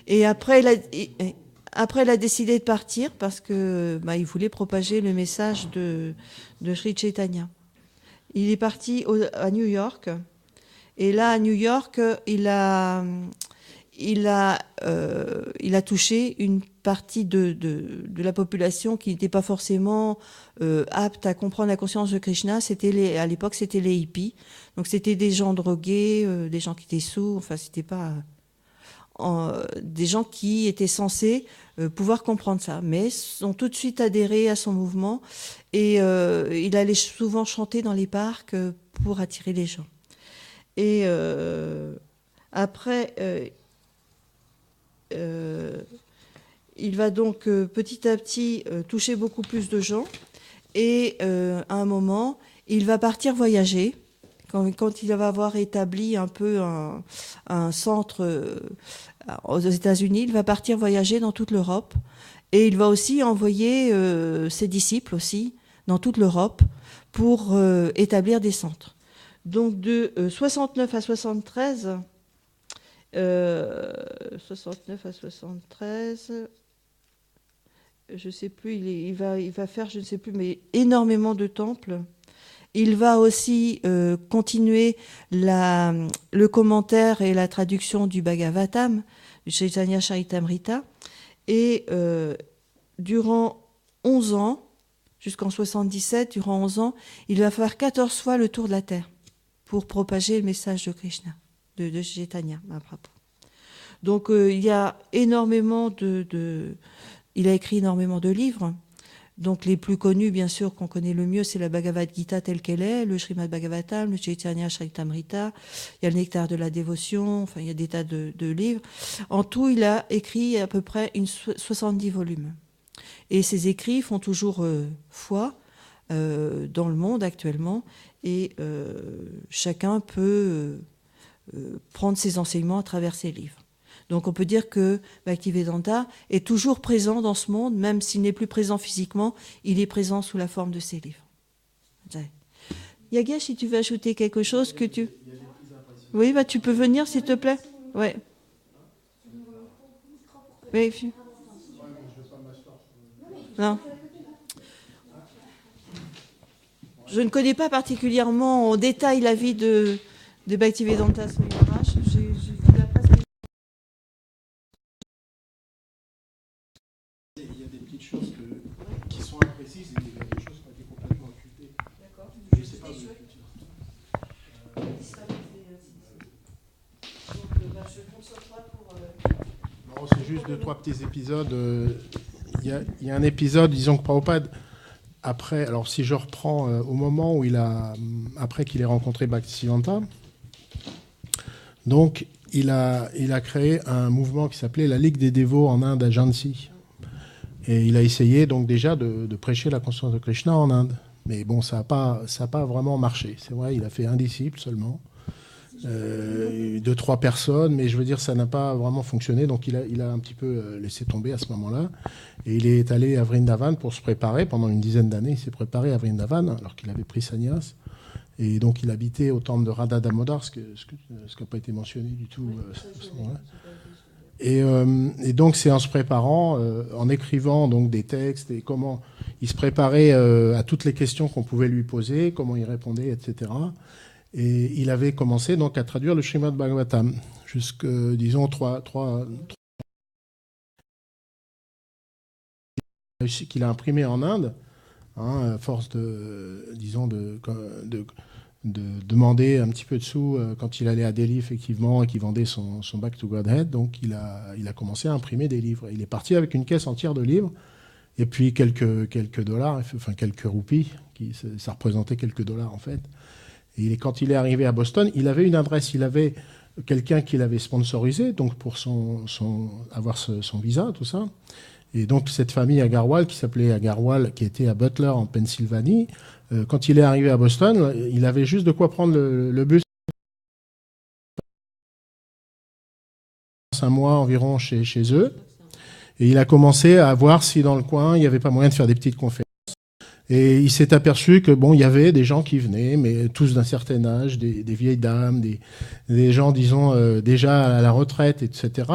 Et après, après, il a décidé de partir parce que bah, il voulait propager le message de Sri Chaitanya. Il est parti à New York. Et là, à New York, il a touché une partie de la population qui n'était pas forcément apte à comprendre la conscience de Krishna. À l'époque, c'était les hippies. Donc, c'était des gens drogués, des gens qui étaient sourds. Enfin, c'était pas des gens qui étaient censés pouvoir comprendre ça, mais ont tout de suite adhéré à son mouvement et il allait souvent chanter dans les parcs pour attirer les gens. Et après, il va donc petit à petit toucher beaucoup plus de gens et à un moment, il va partir voyager. Quand il va avoir établi un peu un centre aux États-Unis, il va partir voyager dans toute l'Europe et il va aussi envoyer ses disciples aussi dans toute l'Europe pour établir des centres. Donc de 69 à 73, 69 à 73, je sais plus, il va faire, je ne sais plus, mais énormément de temples. Il va aussi continuer le commentaire et la traduction du Bhagavatam, du Chaitanya Charitamrita. Et durant 11 ans, jusqu'en 77, durant 11 ans, il va faire 14 fois le tour de la Terre pour propager le message de Krishna, de Chaitanya Mahaprabhu. Donc il y a énormément il a écrit énormément de livres. Donc les plus connus, bien sûr, qu'on connaît le mieux, c'est la Bhagavad Gita telle qu'elle est, le Srimad Bhagavatam, le Chaitanya Charitamrita, il y a le Nectar de la dévotion, enfin il y a des tas de livres. En tout, il a écrit à peu près 70 volumes. Et ces écrits font toujours foi dans le monde actuellement, et chacun peut prendre ses enseignements à travers ses livres. Donc on peut dire que Bhaktivedanta est toujours présent dans ce monde, même s'il n'est plus présent physiquement, il est présent sous la forme de ses livres. Yagesh, si tu veux ajouter quelque chose que tu... Oui, bah, tu peux venir s'il te plaît. Ouais. Oui. Non. Je ne connais pas particulièrement en détail la vie de Bhaktivedanta Swami Maharaj. J'ai vu la presse. Il y a des petites choses qui sont imprécises et il y a des choses qui ont été complètement occultées. D'accord. Je ne sais pas où je Non, c'est juste 2-3 petits épisodes. Il y a un épisode, disons que Prabhupada, après, alors si je reprends au moment où après qu'il ait rencontré Bhaktisiddhanta, donc il a créé un mouvement qui s'appelait la Ligue des dévots en Inde à Jhansi. Et il a essayé donc déjà de prêcher la conscience de Krishna en Inde. Mais bon, ça n'a pas vraiment marché. C'est vrai, il a fait un disciple seulement. deux, trois personnes, mais je veux dire, ça n'a pas vraiment fonctionné. Donc il a un petit peu laissé tomber à ce moment-là. Et il est allé à Vrindavan pour se préparer. Pendant une dizaine d'années, il s'est préparé à Vrindavan, alors qu'il avait pris sannyas. Et donc il habitait au temple de Radha Damodar, ce qui n'a pas été mentionné du tout à ce moment-là. Et donc c'est en se préparant, en écrivant donc des textes et comment il se préparait à toutes les questions qu'on pouvait lui poser, comment il répondait, etc. Et il avait commencé donc à traduire le Srimad Bhagavatam jusque, disons, qu'il a imprimé en Inde, à force disons, de demander un petit peu de sous quand il allait à Delhi, effectivement, et qu'il vendait son Back to Godhead. Donc, il a commencé à imprimer des livres. Il est parti avec une caisse entière de livres, et puis quelques dollars, enfin quelques roupies, ça représentait quelques dollars, en fait. Et quand il est arrivé à Boston, il avait une adresse, il avait quelqu'un qui l'avait sponsorisé, donc pour avoir son visa, tout ça. Et donc, cette famille Agarwal, qui s'appelait Agarwal, qui était à Butler, en Pennsylvanie, quand il est arrivé à Boston, il avait juste de quoi prendre le bus. Un mois environ chez eux. Et il a commencé à voir si dans le coin, il n'y avait pas moyen de faire des petites conférences. Et il s'est aperçu que bon, il y avait des gens qui venaient, mais tous d'un certain âge, des vieilles dames, des gens, disons, déjà à la retraite, etc.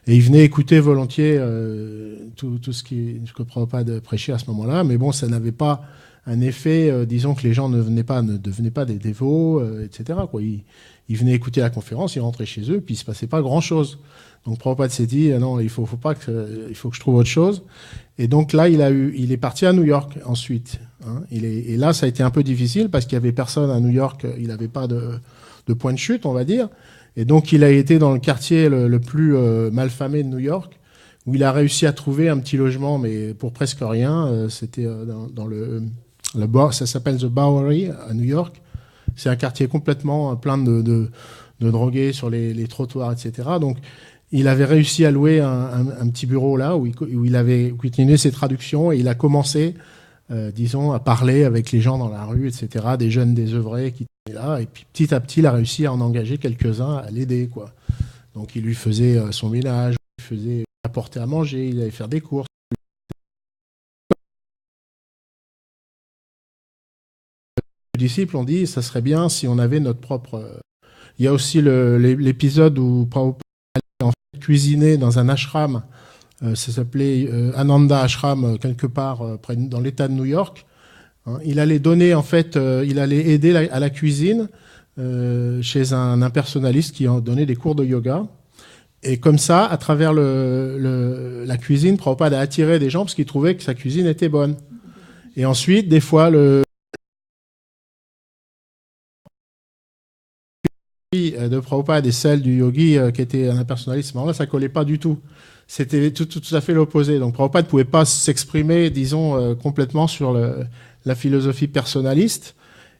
Et ils venaient écouter volontiers tout ce que Prabhupada prêchait à ce moment-là. Mais bon, ça n'avait pas un effet, disons que les gens ne devenaient pas des dévots, etc. Quoi. Ils venaient écouter la conférence, ils rentraient chez eux, puis il ne se passait pas grand-chose. Donc Prabhupada s'est dit, non, il faut que je trouve autre chose. Et donc là, il est parti à New York ensuite. Hein. Et là, ça a été un peu difficile parce qu'il n'y avait personne à New York, il n'avait pas de point de chute, on va dire. Et donc il a été dans le quartier le plus malfamé de New York, où il a réussi à trouver un petit logement, mais pour presque rien. C'était dans ça s'appelle The Bowery à New York. C'est un quartier complètement plein de drogués sur les trottoirs, etc. Donc il avait réussi à louer un petit bureau là où il avait continué ses traductions et il a commencé, disons, à parler avec les gens dans la rue, etc., des jeunes désœuvrés qui étaient là. Et puis petit à petit, il a réussi à en engager quelques-uns à l'aider, quoi. Donc il lui faisait son ménage, il faisait apporter à manger, il allait faire des courses. Les disciples ont dit, ça serait bien si on avait notre propre... Il y a aussi l'épisode où Prabhupada allait en fait cuisiner dans un ashram, ça s'appelait Ananda Ashram, quelque part dans l'État de New York. Hein, il allait donner, en fait, il allait aider à la cuisine chez un impersonnaliste qui en donnait des cours de yoga. Et comme ça, à travers la cuisine, Prabhupada a attiré des gens parce qu'il trouvait que sa cuisine était bonne. Et ensuite, des fois, de Prabhupada et celle du yogi qui était un impersonnaliste, là, ça collait pas du tout. C'était tout à fait l'opposé. Donc Prabhupada ne pouvait pas s'exprimer, disons, complètement sur la philosophie personnaliste.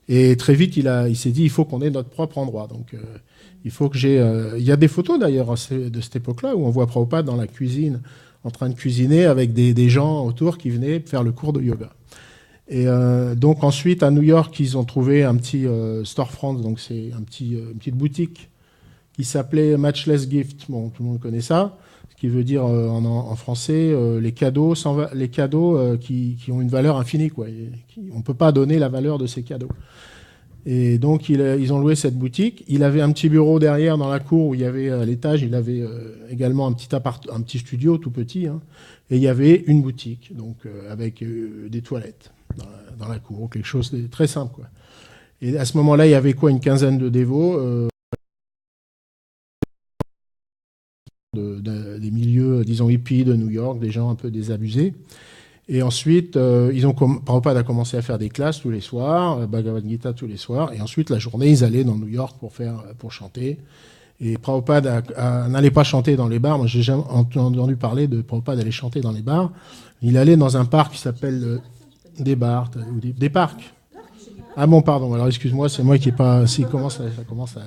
Et très vite, il s'est dit, il faut qu'on ait notre propre endroit. Donc il faut que j'ai... il y a des photos d'ailleurs de cette époque-là où on voit Prabhupada dans la cuisine, en train de cuisiner avec des gens autour qui venaient faire le cours de yoga. Et donc ensuite à New York ils ont trouvé un petit storefront, donc c'est une petite boutique qui s'appelait Matchless Gift. Bon, tout le monde connaît ça, ce qui veut dire en français les cadeaux qui ont une valeur infinie, quoi. On peut pas donner la valeur de ces cadeaux. Et donc ils ont loué cette boutique. Il avait un petit bureau derrière dans la cour où il y avait à l'étage, il avait également un petit studio tout petit, hein, et il y avait une boutique donc avec des toilettes dans la cour, quelque chose de très simple, quoi. Et à ce moment-là, il y avait une quinzaine de dévots des milieux, disons, hippies de New York, des gens un peu désabusés. Et ensuite, Prabhupada a commencé à faire des classes tous les soirs, Bhagavad Gita tous les soirs, et ensuite, la journée, ils allaient dans New York pour chanter. Et Prabhupada n'allait pas chanter dans les bars. Moi, j'ai jamais entendu parler de Prabhupada aller chanter dans les bars. Il allait dans un parc qui s'appelle des parcs. Ah bon, pardon. Alors, excuse-moi, c'est moi qui n'ai pas... Ça commence à...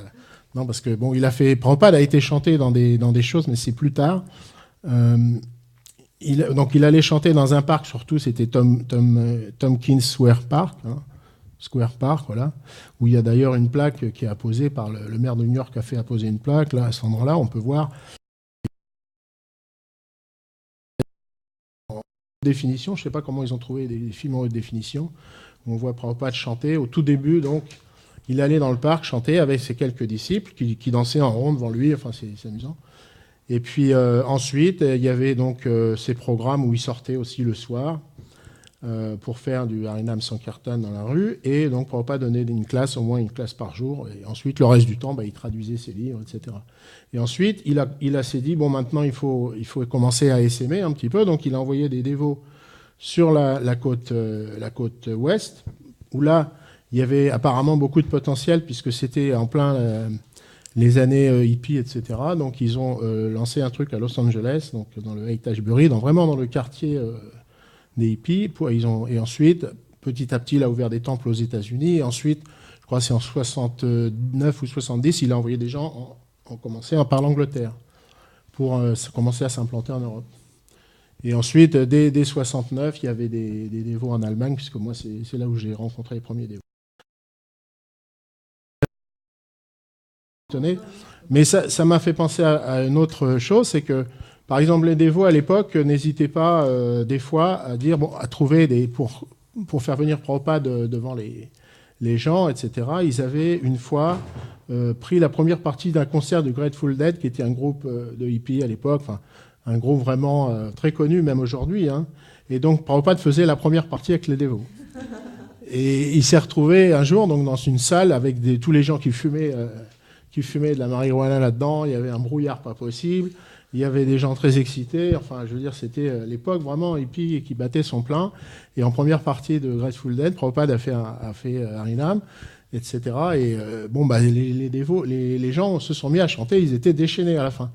Non, parce que, bon, Prabhupada a été chanté dans des choses, mais c'est plus tard. Donc, il allait chanter dans un parc, surtout, c'était Tompkins Square Park, hein, Square Park, voilà, où il y a d'ailleurs une plaque qui est apposée par le maire de New York a fait apposer une plaque. Là, à cet endroit-là, on peut voir en définition, je ne sais pas comment ils ont trouvé des films en haute définition, où on voit Prabhupada chanter au tout début, donc il allait dans le parc chanter avec ses quelques disciples qui dansaient en rond devant lui, enfin c'est amusant. Et puis ensuite, il y avait donc ces programmes où il sortait aussi le soir pour faire du Harinam Sankirtan dans la rue. Et donc, Prabhupada donnait une classe, au moins une classe par jour. Et ensuite, le reste du temps, il traduisait ses livres, etc. Et ensuite, il s'est dit, bon, maintenant, il faut commencer à essaimer un petit peu. Donc, il a envoyé des dévots sur la côte ouest, où là, il y avait apparemment beaucoup de potentiel, puisque c'était en plein les années hippies, etc. Donc, ils ont lancé un truc à Los Angeles, donc dans le Haight-Ashbury, vraiment dans le quartier des hippies. Et ensuite, petit à petit, il a ouvert des temples aux États-Unis. Et ensuite, je crois que c'est en 69 ou 70, il a envoyé des gens en commençant par l'Angleterre pour commencer à s'implanter en Europe. Et ensuite, dès 69, il y avait des dévots en Allemagne, puisque moi, c'est là où j'ai rencontré les premiers dévots. Mais ça m'a fait penser à une autre chose, c'est que, par exemple, les dévots à l'époque n'hésitaient pas des fois à dire, bon, à trouver pour faire venir Prabhupada devant les gens, etc. Ils avaient une fois pris la première partie d'un concert du Grateful Dead, qui était un groupe de hippies à l'époque, enfin, un groupe vraiment très connu, même aujourd'hui. Hein. Et donc, Prabhupada faisait la première partie avec les dévots. Et il s'est retrouvé un jour donc, dans une salle avec tous les gens qui fumaient de la marijuana là-dedans. Il y avait un brouillard pas possible. Il y avait des gens très excités. Enfin, je veux dire, c'était l'époque vraiment hippie qui battait son plein. Et en première partie de Grateful Dead, Prabhupada a fait Harinam, etc. Et les dévots, les gens se sont mis à chanter. Ils étaient déchaînés à la fin.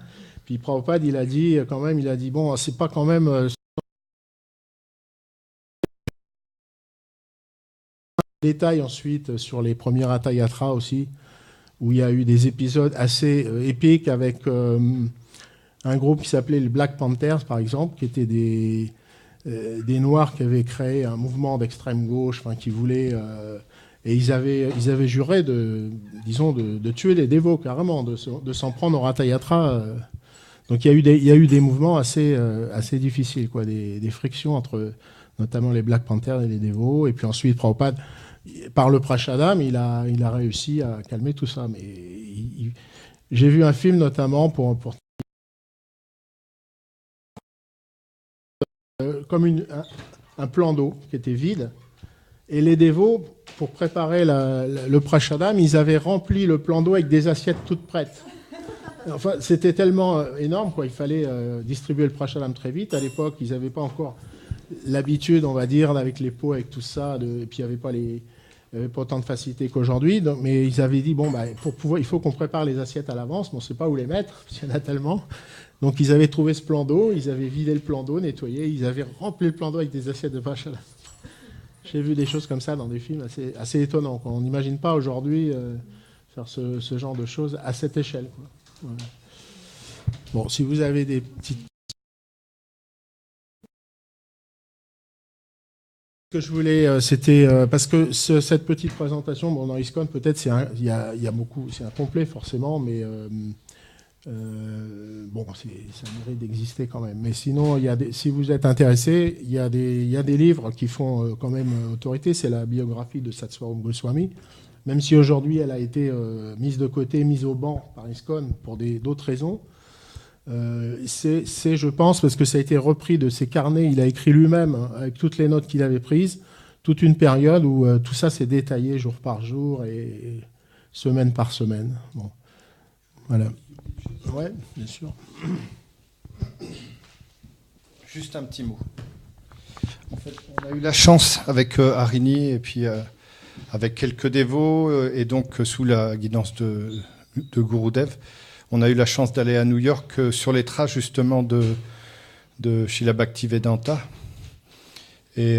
Puis Prabhupada, il a dit bon, c'est pas quand même détail ensuite sur les premiers Ratha Yatra aussi, où il y a eu des épisodes assez épiques avec un groupe qui s'appelait les Black Panthers, par exemple, qui étaient des Noirs qui avaient créé un mouvement d'extrême gauche, qui voulaient... et ils avaient juré de tuer les dévots, carrément, de s'en prendre au Ratha Yatra. Donc il y a eu des mouvements assez difficiles, quoi, des frictions entre notamment les Black Panthers et les dévots. Et puis ensuite, Prabhupada, par le Prashadam, il a réussi à calmer tout ça. Mais j'ai vu un film notamment comme un plan d'eau qui était vide. Et les dévots, pour préparer le Prashadam, ils avaient rempli le plan d'eau avec des assiettes toutes prêtes. Enfin, c'était tellement énorme, quoi. Il fallait distribuer le Prashadam très vite. À l'époque, ils n'avaient pas encore l'habitude, on va dire, avec les pots, avec tout ça. Et puis, il n'y avait pas autant de facilité qu'aujourd'hui. Mais ils avaient dit, il faut qu'on prépare les assiettes à l'avance, mais on ne sait pas où les mettre, parce qu'il y en a tellement. Donc, ils avaient trouvé ce plan d'eau, ils avaient vidé le plan d'eau, nettoyé, ils avaient rempli le plan d'eau avec des assiettes de Prashadam. J'ai vu des choses comme ça dans des films assez étonnants, quoi. On n'imagine pas aujourd'hui faire ce genre de choses à cette échelle, quoi. Voilà. Bon, si vous avez des petites... Ce que je voulais, c'était... parce que cette petite présentation, dans ISKCON, peut-être, il y a beaucoup... C'est incomplet, forcément, mais... ça mérite d'exister quand même. Mais sinon, si vous êtes intéressé, il y a des livres qui font quand même autorité. C'est la biographie de Satsvaram Goswami. Même si aujourd'hui elle a été mise de côté, mise au banc par ISKCON pour d'autres raisons, c'est, je pense, parce que ça a été repris de ses carnets, il a écrit lui-même, avec toutes les notes qu'il avait prises, toute une période où tout ça s'est détaillé jour par jour et semaine par semaine. Bon, voilà. Ouais, bien sûr. Juste un petit mot. En fait, on a eu la chance avec Harini et puis... avec quelques dévots et donc sous la guidance de Gurudev, on a eu la chance d'aller à New York sur les traces justement de Srila Bhaktivedanta. Et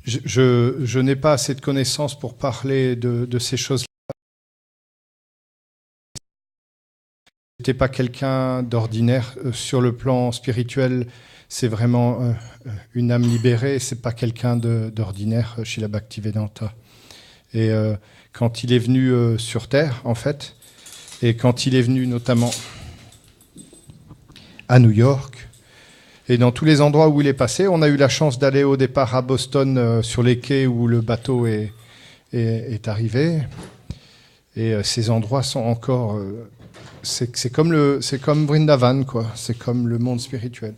je n'ai pas assez de connaissances pour parler de ces choses-là. C'était pas quelqu'un d'ordinaire sur le plan spirituel. c'est vraiment une âme libérée, c'est pas quelqu'un d'ordinaire chez la Bhaktivedanta. Et quand il est venu sur Terre, en fait, et quand il est venu notamment à New York, et dans tous les endroits où il est passé, on a eu la chance d'aller au départ à Boston, sur les quais où le bateau est arrivé. Et ces endroits sont encore... c'est comme Vrindavan, quoi. C'est comme le monde spirituel.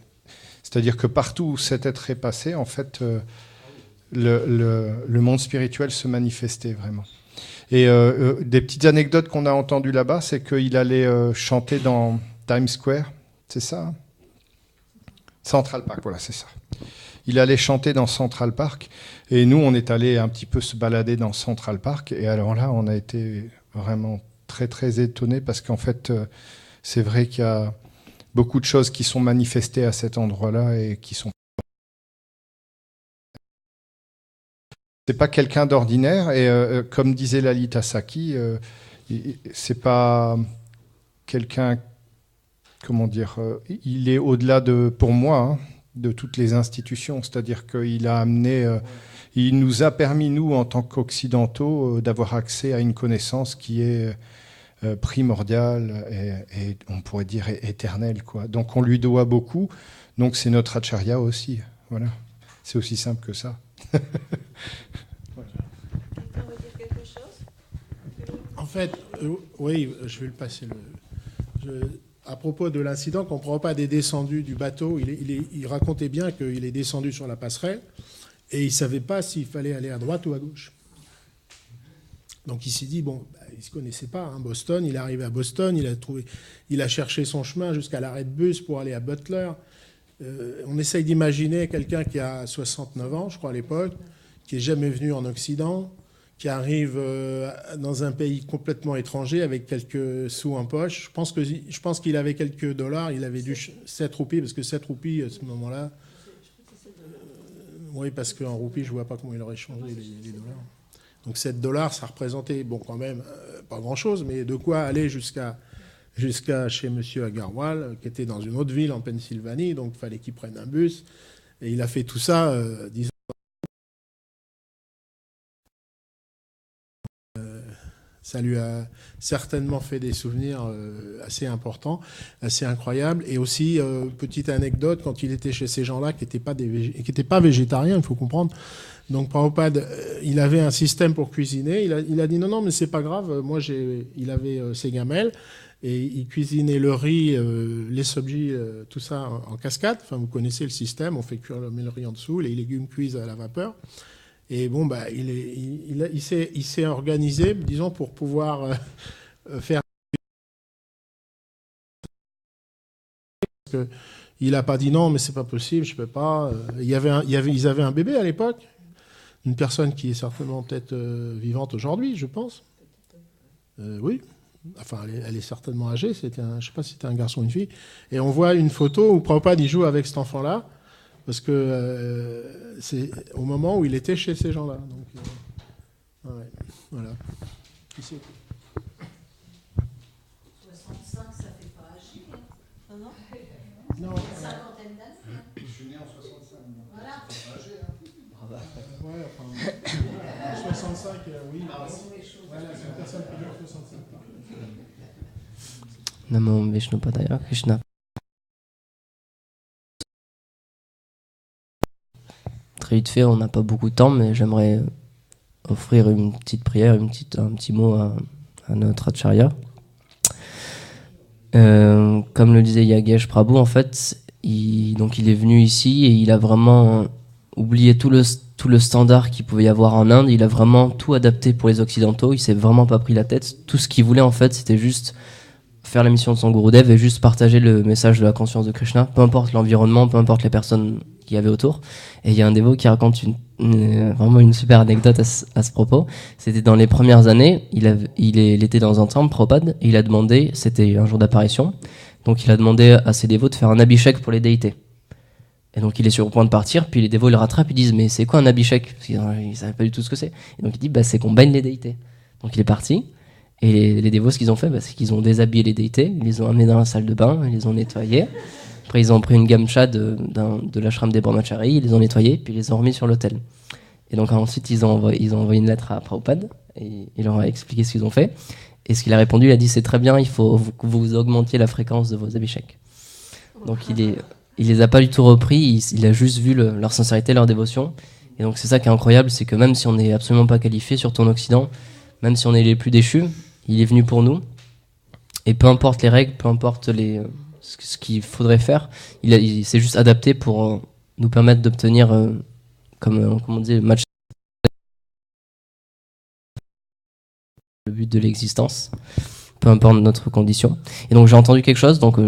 C'est-à-dire que partout où cet être est passé, en fait, le monde spirituel se manifestait vraiment. Et des petites anecdotes qu'on a entendues là-bas, c'est qu'il allait chanter dans Times Square, c'est ça, hein? Central Park, voilà, c'est ça. Il allait chanter dans Central Park, et nous, on est allé un petit peu se balader dans Central Park, et alors là, on a été vraiment très, très étonnés, parce qu'en fait, c'est vrai qu'il y a beaucoup de choses qui sont manifestées à cet endroit-là, et qui sont... C'est pas quelqu'un d'ordinaire, et comme disait Lalita Saki, c'est pas quelqu'un... Comment dire, il est au-delà pour moi, hein, de toutes les institutions. C'est-à-dire qu'il a amené, il nous a permis, nous, en tant qu'occidentaux, d'avoir accès à une connaissance qui est primordiale et on pourrait dire éternelle, quoi. Donc on lui doit beaucoup. Donc c'est notre acharya aussi. Voilà. C'est aussi simple que ça. En fait, oui, je vais le passer. À propos de l'incident, quand Prabhupada est descendu du bateau, il racontait bien qu'il est descendu sur la passerelle et il ne savait pas s'il fallait aller à droite ou à gauche. Donc il s'est dit, bon, il ne se connaissait pas, hein, Boston, il est arrivé à Boston, il a cherché son chemin jusqu'à l'arrêt de bus pour aller à Butler. On essaye d'imaginer quelqu'un qui a 69 ans, je crois à l'époque, qui n'est jamais venu en Occident, qui arrive dans un pays complètement étranger avec quelques sous en poche. Je pense qu'il avait quelques dollars, il avait dû 7 roupies, parce que 7 roupies à ce moment-là... oui, parce qu'en roupies, je ne vois pas comment il aurait changé les dollars. Donc 7 dollars, ça représentait, bon, quand même, pas grand-chose, mais de quoi aller jusqu'à chez M. Agarwal, qui était dans une autre ville en Pennsylvanie, donc il fallait qu'il prenne un bus. Et il a fait tout ça, disons... Ça lui a certainement fait des souvenirs assez importants, assez incroyables. Et aussi, petite anecdote, quand il était chez ces gens-là qui n'étaient pas végétariens, il faut comprendre. Donc Prabhupada, il avait un système pour cuisiner. Il a dit non, mais c'est pas grave. Moi, il avait ses gamelles et il cuisinait le riz, les sobji, tout ça en cascade. Enfin, vous connaissez le système. On fait cuire le riz en dessous, les légumes cuisent à la vapeur. Et bon, bah, il s'est organisé, disons, pour pouvoir faire. Parce que il n'a pas dit non, mais c'est pas possible, je peux pas. Ils avaient un bébé à l'époque, une personne qui est certainement peut-être vivante aujourd'hui, je pense. Oui. Enfin, elle est certainement âgée. Je ne sais pas si c'était un garçon ou une fille. Et on voit une photo où Prabhupada il joue avec cet enfant-là. Parce que c'est au moment où il était chez ces gens-là. Donc, ouais, voilà. Qui c'est ? 65, ça fait pas âgé. Hein. Non, Non. Une cinquantaine d'années. Je suis né en 65. Voilà. C'est pas âgé, hein. Ouais, enfin, 65, oui. Voilà, c'est une personne qui dure 65. Namo Vishnu Padaya Krishna. Très vite fait, on n'a pas beaucoup de temps, mais j'aimerais offrir une petite prière, un petit mot à notre Acharya. Comme le disait Yagesh Prabhu, en fait, il est venu ici et il a vraiment oublié tout le standard qu'il pouvait y avoir en Inde. Il a vraiment tout adapté pour les Occidentaux. Il s'est vraiment pas pris la tête. Tout ce qu'il voulait, en fait, c'était juste faire la mission de son Gurudev et juste partager le message de la conscience de Krishna, peu importe l'environnement, peu importe les personnes qu'il y avait autour. Et il y a un dévot qui raconte vraiment une super anecdote à ce propos. C'était dans les premières années, il était dans un temple, Prabhupada, et il a demandé, c'était un jour d'apparition, donc il a demandé à ses dévots de faire un abhishek pour les déités. Et donc il est sur le point de partir, puis les dévots le rattrapent, ils disent mais c'est quoi un abhishek ? Parce qu'ils ne savaient pas du tout ce que c'est. Et donc il dit c'est qu'on baigne les déités. Donc il est parti. Et les dévots, ce qu'ils ont fait, c'est qu'ils ont déshabillé les déités, ils les ont amenés dans la salle de bain, ils les ont nettoyés. Après, ils ont pris une gamcha de l'ashram des brahmacharis, ils les ont nettoyés, puis ils les ont remis sur l'autel. Et donc ensuite, ils ont envoyé une lettre à Prabhupada, et il leur a expliqué ce qu'ils ont fait. Et ce qu'il a répondu, il a dit, c'est très bien, il faut que vous augmentiez la fréquence de vos abhisheks. Donc il les a pas du tout repris, il a juste vu leur sincérité, leur dévotion. Et donc c'est ça qui est incroyable, c'est que même si on n'est absolument pas qualifié, surtout en Occident, même si on est les plus déchus, il est venu pour nous. Et peu importe les règles, peu importe ce qu'il faudrait faire, il s'est juste adapté pour nous permettre d'obtenir, comme on dit, le match, le but de l'existence, peu importe notre condition. Et donc j'ai entendu quelque chose, donc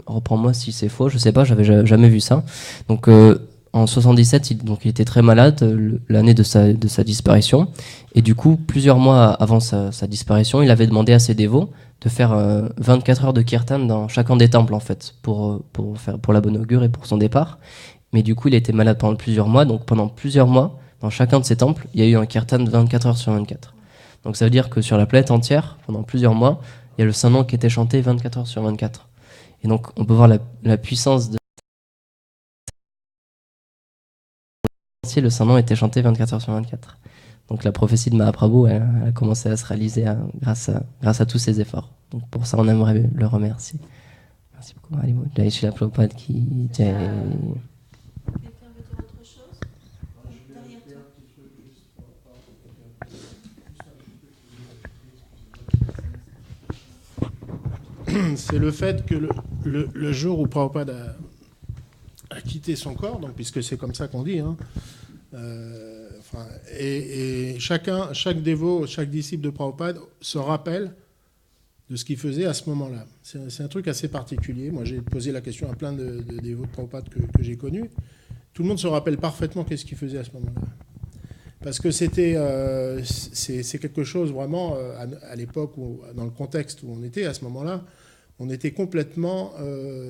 reprends-moi si c'est faux, je sais pas, j'avais jamais vu ça. Donc en 77, il était très malade, l'année de sa disparition, et du coup, plusieurs mois avant sa disparition, il avait demandé à ses dévots de faire 24 heures de kirtan dans chacun des temples, en fait, pour la bonne augure et pour son départ. Mais du coup, il était malade pendant plusieurs mois, donc pendant plusieurs mois, dans chacun de ces temples, il y a eu un kirtan 24 heures sur 24. Donc ça veut dire que sur la planète entière, pendant plusieurs mois, il y a le Saint-Nom qui était chanté 24 heures sur 24. Et donc, on peut voir la puissance de... Le Saint-Nom était chanté 24 heures sur 24. Donc la prophétie de Mahaprabhu, elle a commencé à se réaliser grâce à tous ces efforts. Donc pour ça, on aimerait le remercier. Merci beaucoup. Jai Shri Prabhupada qui... Quelqu'un veut dire autre chose? Derrière toi. C'est le fait que le jour où Prabhupada a quitté son corps, donc, puisque c'est comme ça qu'on dit, hein, et chaque dévot, chaque disciple de Prabhupada se rappelle de ce qu'il faisait à ce moment-là. C'est un truc assez particulier. Moi, j'ai posé la question à plein de dévots de Prabhupada que j'ai connus. Tout le monde se rappelle parfaitement qu'est-ce qu'il faisait à ce moment-là. Parce que c'est quelque chose vraiment, à l'époque, dans le contexte où on était à ce moment-là, on était complètement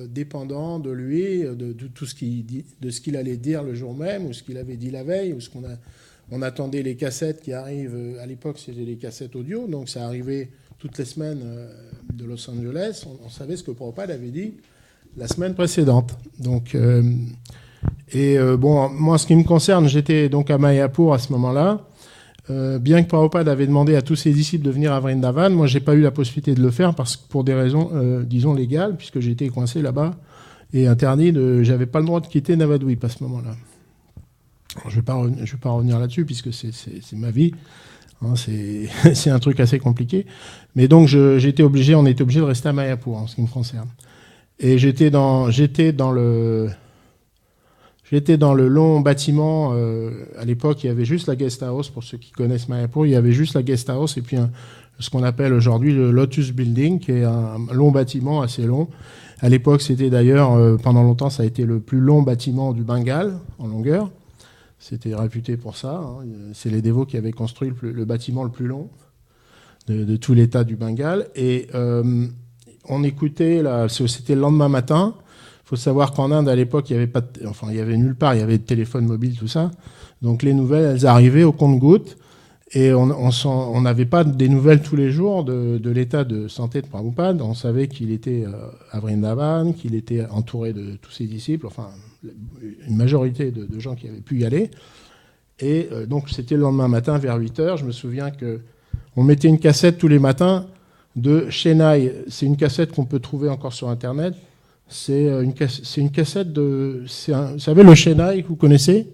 dépendant de lui, de tout ce qu'il allait dire le jour même, ou ce qu'il avait dit la veille, ou on attendait les cassettes qui arrivent. À l'époque, c'était les cassettes audio, donc ça arrivait toutes les semaines de Los Angeles. On savait ce que Prabhupada avait dit la semaine précédente. Donc, bon, moi, ce qui me concerne, j'étais donc à Mayapur à ce moment-là. Bien que Prabhupada avait demandé à tous ses disciples de venir à Vrindavan, moi, j'ai pas eu la possibilité de le faire pour des raisons, disons, légales, puisque j'étais coincé là-bas et interdit j'avais pas le droit de quitter Navadvip à ce moment-là. Alors, je vais pas revenir là-dessus, puisque c'est ma vie. Hein, c'est un truc assez compliqué. Mais donc, on était obligé de rester à Mayapur, en ce qui me concerne. Et j'étais dans le long bâtiment. À l'époque, il y avait juste la guest house. Pour ceux qui connaissent Mayapur, il y avait juste la guest house et puis ce qu'on appelle aujourd'hui le Lotus Building, qui est un long bâtiment assez long. À l'époque, c'était d'ailleurs, pendant longtemps, ça a été le plus long bâtiment du Bengale en longueur. C'était réputé pour ça. Hein. C'est les dévots qui avaient construit le bâtiment le plus long de tout l'État du Bengale. Et on écoutait, c'était le lendemain matin. Il faut savoir qu'en Inde, à l'époque, il y avait nulle part, il y avait de téléphone mobile, tout ça. Donc les nouvelles, elles arrivaient au compte-gouttes. Et on n'avait pas des nouvelles tous les jours de l'état de santé de Prabhupada. On savait qu'il était à Vrindavan, qu'il était entouré de tous ses disciples, enfin une majorité de gens qui avaient pu y aller. Et donc c'était le lendemain matin vers 8h. Je me souviens qu'on mettait une cassette tous les matins de Chennai. C'est une cassette qu'on peut trouver encore sur Internet. C'est une cassette vous savez, le Chennai, vous connaissez ?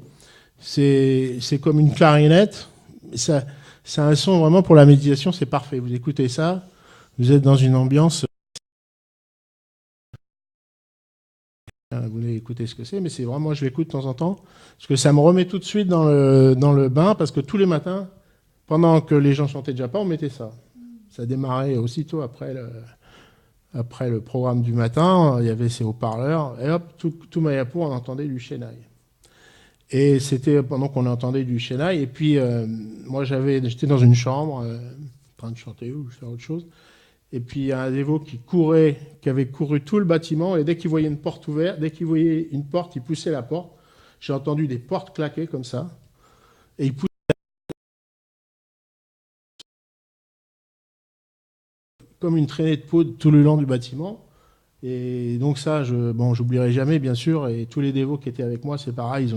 C'est comme une clarinette. C'est un son vraiment pour la méditation, c'est parfait. Vous écoutez ça, vous êtes dans une ambiance. Vous voulez écouter ce que c'est, mais c'est vraiment, moi je l'écoute de temps en temps, parce que ça me remet tout de suite dans le bain, parce que tous les matins, pendant que les gens chantaient déjà pas, on mettait ça. Ça démarrait aussitôt après le programme du matin, il y avait ces haut-parleurs, et hop, tout Mayapur, on entendait du Chennai. Et c'était pendant qu'on entendait du Chennai, et puis moi j'étais dans une chambre, en train de chanter ou faire autre chose, et puis il y a un dévot qui avait couru tout le bâtiment, et dès qu'il voyait une porte ouverte, dès qu'il voyait une porte, il poussait la porte. J'ai entendu des portes claquer comme ça, et il poussait comme une traînée de poudre tout le long du bâtiment. Et donc ça, j'oublierai jamais, bien sûr. Et tous les dévots qui étaient avec moi, c'est pareil,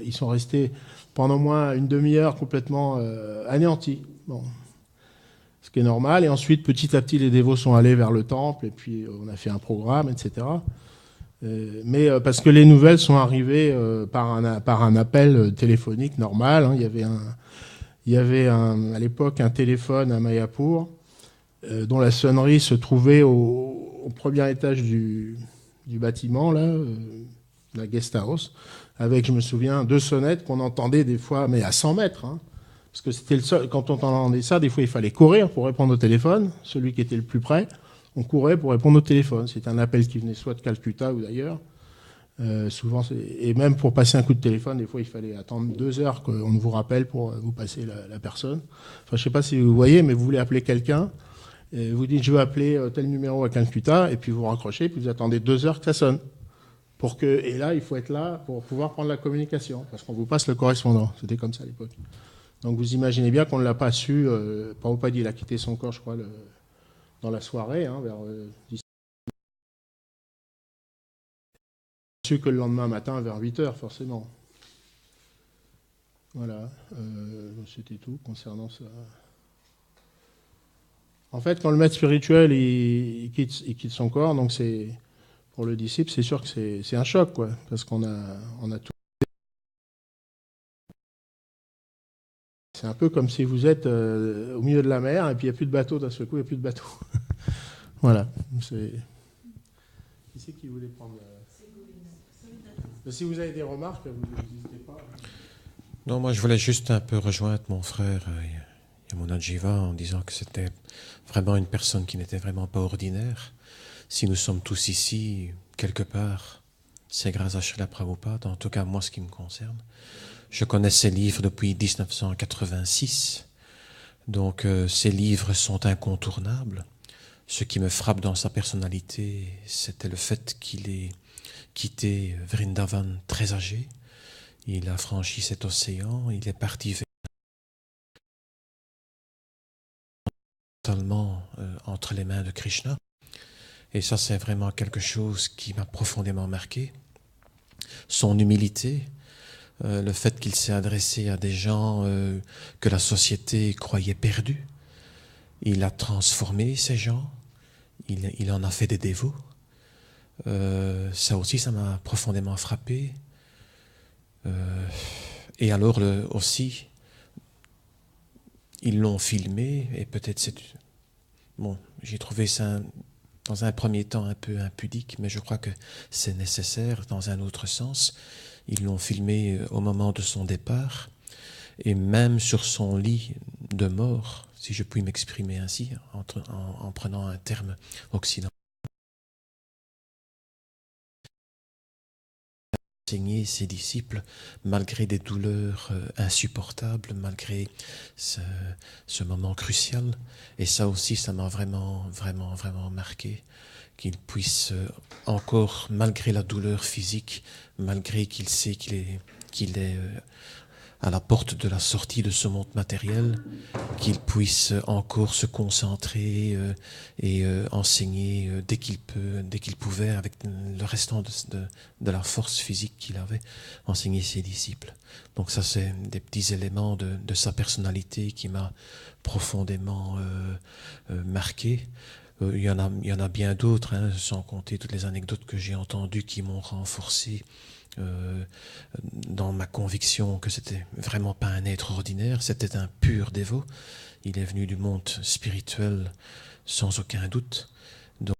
ils sont restés pendant au moins une demi-heure complètement anéantis. Bon, ce qui est normal. Et ensuite, petit à petit, les dévots sont allés vers le temple, et puis on a fait un programme, etc. Mais parce que les nouvelles sont arrivées par un appel téléphonique normal. Hein. Il y avait à l'époque un téléphone à Mayapur dont la sonnerie se trouvait au premier étage du bâtiment, là, la guest house, avec, je me souviens, 2 sonnettes qu'on entendait des fois, mais à 100 mètres. Hein. Parce que c'était le seul, quand on entendait ça, des fois il fallait courir pour répondre au téléphone. Celui qui était le plus près, on courait pour répondre au téléphone. C'était un appel qui venait soit de Calcutta ou d'ailleurs. Souvent, et même pour passer un coup de téléphone, des fois il fallait attendre 2 heures qu'on vous rappelle pour vous passer la personne. Enfin, je ne sais pas si vous voyez, mais vous voulez appeler quelqu'un, et vous dites je veux appeler tel numéro à Calcutta, et puis vous raccrochez, puis vous attendez 2 heures que ça sonne. Et là, il faut être là pour pouvoir prendre la communication, parce qu'on vous passe le correspondant. C'était comme ça à l'époque. Donc vous imaginez bien qu'on ne l'a pas su. Prabhupada, il a quitté son corps, je crois, dans la soirée, hein, vers 10. Su que le lendemain matin, vers 8 heures, forcément. Voilà. C'était tout concernant ça. En fait, quand le maître spirituel il quitte son corps, donc pour le disciple, c'est sûr que c'est un choc, quoi, parce qu'on a tout. C'est un peu comme si vous êtes au milieu de la mer et puis il n'y a plus de bateau, d'un seul coup, il n'y a plus de bateau. Voilà. Qui c'est qui voulait prendre Si vous avez des remarques, vous n'hésitez pas. Non, moi je voulais juste un peu rejoindre mon frère Yamuna Jiva en disant que c'était vraiment une personne qui n'était vraiment pas ordinaire. Si nous sommes tous ici, quelque part, c'est grâce à Srila Prabhupada, en tout cas moi ce qui me concerne. Je connais ses livres depuis 1986, donc ses livres sont incontournables. Ce qui me frappe dans sa personnalité, c'était le fait qu'il ait quitté Vrindavan très âgé. Il a franchi cet océan, il est parti totalement entre les mains de Krishna. Et ça, c'est vraiment quelque chose qui m'a profondément marqué. Son humilité, le fait qu'il s'est adressé à des gens que la société croyait perdus. Il a transformé ces gens, il en a fait des dévots. Ça aussi, ça m'a profondément frappé. Et alors aussi, ils l'ont filmé, et peut-être j'ai trouvé ça dans un premier temps un peu impudique, mais je crois que c'est nécessaire dans un autre sens. Ils l'ont filmé au moment de son départ, et même sur son lit de mort, si je puis m'exprimer ainsi, en prenant un terme occidental. Enseigner ses disciples malgré des douleurs insupportables, malgré ce moment crucial. Et ça aussi, ça m'a vraiment, vraiment, vraiment marqué, qu'il puisse encore, malgré la douleur physique, malgré qu'il sait qu'il est à la porte de la sortie de ce monde matériel, qu'il puisse encore se concentrer et enseigner dès qu'il pouvait, avec le restant de la force physique qu'il avait, enseigner ses disciples. Donc ça, c'est des petits éléments de sa personnalité qui m'a profondément marqué. Il y en a bien d'autres, hein, sans compter toutes les anecdotes que j'ai entendues qui m'ont renforcé dans ma conviction que c'était vraiment pas un être ordinaire, c'était un pur dévot. Il est venu du monde spirituel sans aucun doute. Donc,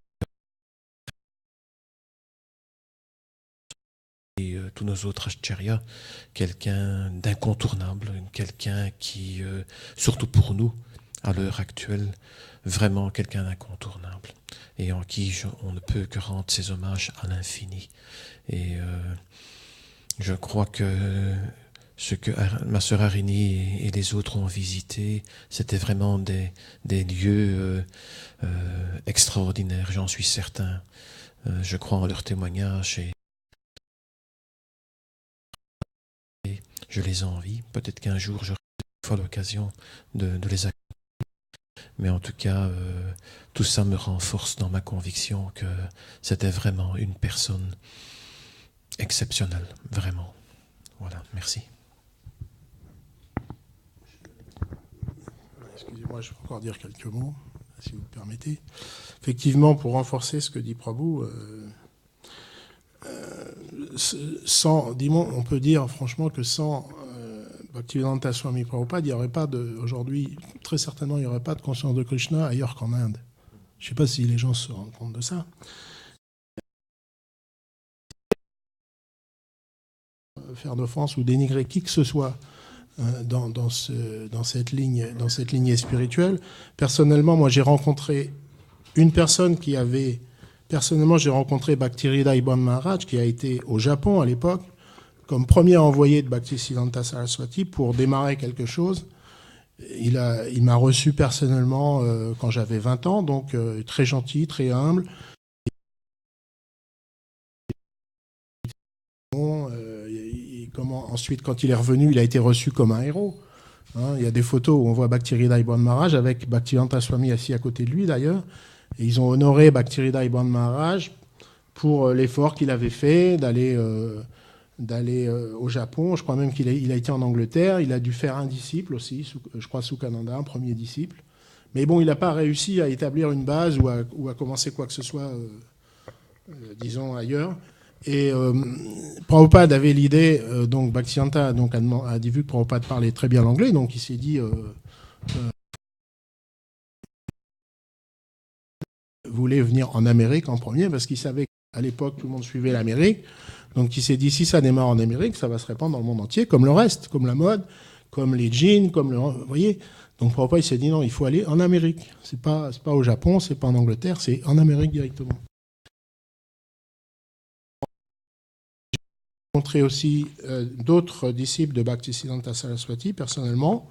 et tous nos autres acharyas, quelqu'un d'incontournable, quelqu'un qui, surtout pour nous, à l'heure actuelle, vraiment quelqu'un d'incontournable, et en qui on ne peut que rendre ses hommages à l'infini. Et je crois que ce que ma sœur Harini et les autres ont visité, c'était vraiment des lieux extraordinaires, j'en suis certain. Je crois en leur témoignage et je les envie. Peut-être qu'un jour j'aurai l'occasion de les accueillir. Mais en tout cas, tout ça me renforce dans ma conviction que c'était vraiment une personne exceptionnelle, vraiment. Voilà, merci. Excusez-moi, je vais encore dire quelques mots, si vous me permettez. Effectivement, pour renforcer ce que dit Prabhu, on peut dire franchement que sans Bhaktivedanta Swami Prabhupada, il n'y aurait pas aujourd'hui, très certainement, il n'y aurait pas de conscience de Krishna ailleurs qu'en Inde. Je ne sais pas si les gens se rendent compte de ça. Faire d'offense ou dénigrer qui que ce soit dans cette ligne spirituelle. Personnellement, moi, j'ai rencontré une personne qui avait... Personnellement, j'ai rencontré Bhaktivedanta Ibn Maharaj, qui a été au Japon à l'époque, comme premier envoyé de Bhaktisiddhanta Saraswati pour démarrer quelque chose. Il m'a reçu personnellement quand j'avais 20 ans, donc très gentil, très humble. Ensuite, quand il est revenu, il a été reçu comme un héros. Il y a des photos où on voit Bhaktivedanta Ibn Maharaj avec Bhaktivedanta Swami assis à côté de lui d'ailleurs. Et ils ont honoré Bhaktivedanta Ibn Maharaj pour l'effort qu'il avait fait d'aller au Japon. Je crois même qu'il a été en Angleterre. Il a dû faire un disciple aussi, je crois Sukhananda, un premier disciple. Mais bon, il n'a pas réussi à établir une base ou à commencer quoi que ce soit, disons, ailleurs. Et Prabhupada avait l'idée, donc Bhaktisiddhanta a vu que Prabhupada parlait très bien l'anglais, donc il s'est dit voulait venir en Amérique en premier, parce qu'il savait qu'à l'époque tout le monde suivait l'Amérique. Donc il s'est dit, si ça démarre en Amérique, ça va se répandre dans le monde entier, comme le reste, comme la mode, comme les jeans, vous voyez. Donc Prabhupada il s'est dit, non, il faut aller en Amérique. C'est pas au Japon, c'est pas en Angleterre, c'est en Amérique directement. J'ai rencontré aussi d'autres disciples de Bhaktisiddhanta Saraswati, personnellement,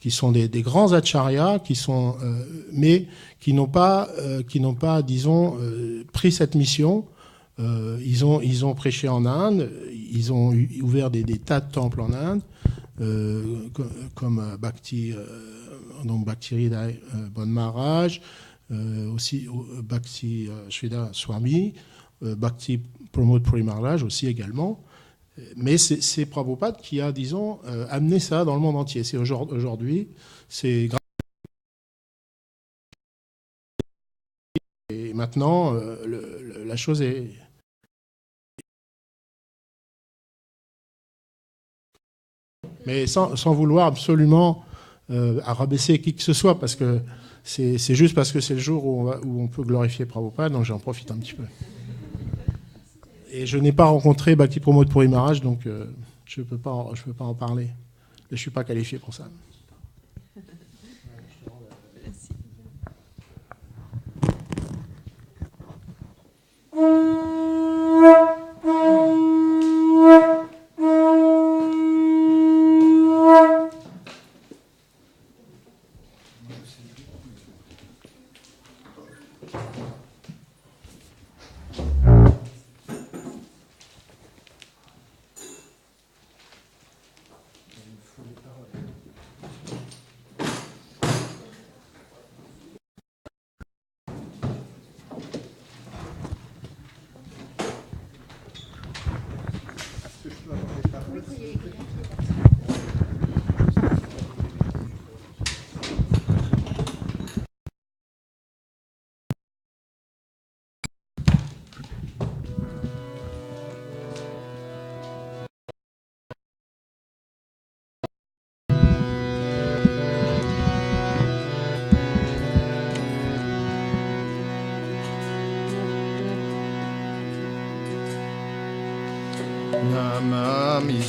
qui sont des grands acharyas, mais qui n'ont pas, disons, pris cette mission. Ils ont prêché en Inde, ils ont ouvert des tas de temples en Inde, comme Bhaktivedanta Ibn Maharaj, aussi Bhakti Sridhar Swami, Bhakti Pramod Puri Maharaj aussi également. Mais c'est Prabhupada qui a, disons, amené ça dans le monde entier. C'est aujourd'hui, c'est grâce. Et maintenant, la chose est... Mais sans vouloir absolument rabaisser qui que ce soit, parce que c'est juste parce que c'est le jour où on peut glorifier Prabhupada, donc j'en profite un petit peu. Et je n'ai pas rencontré Bhakti Pramod Puri Maharaj, donc je peux pas en parler. Je ne suis pas qualifié pour ça. Namami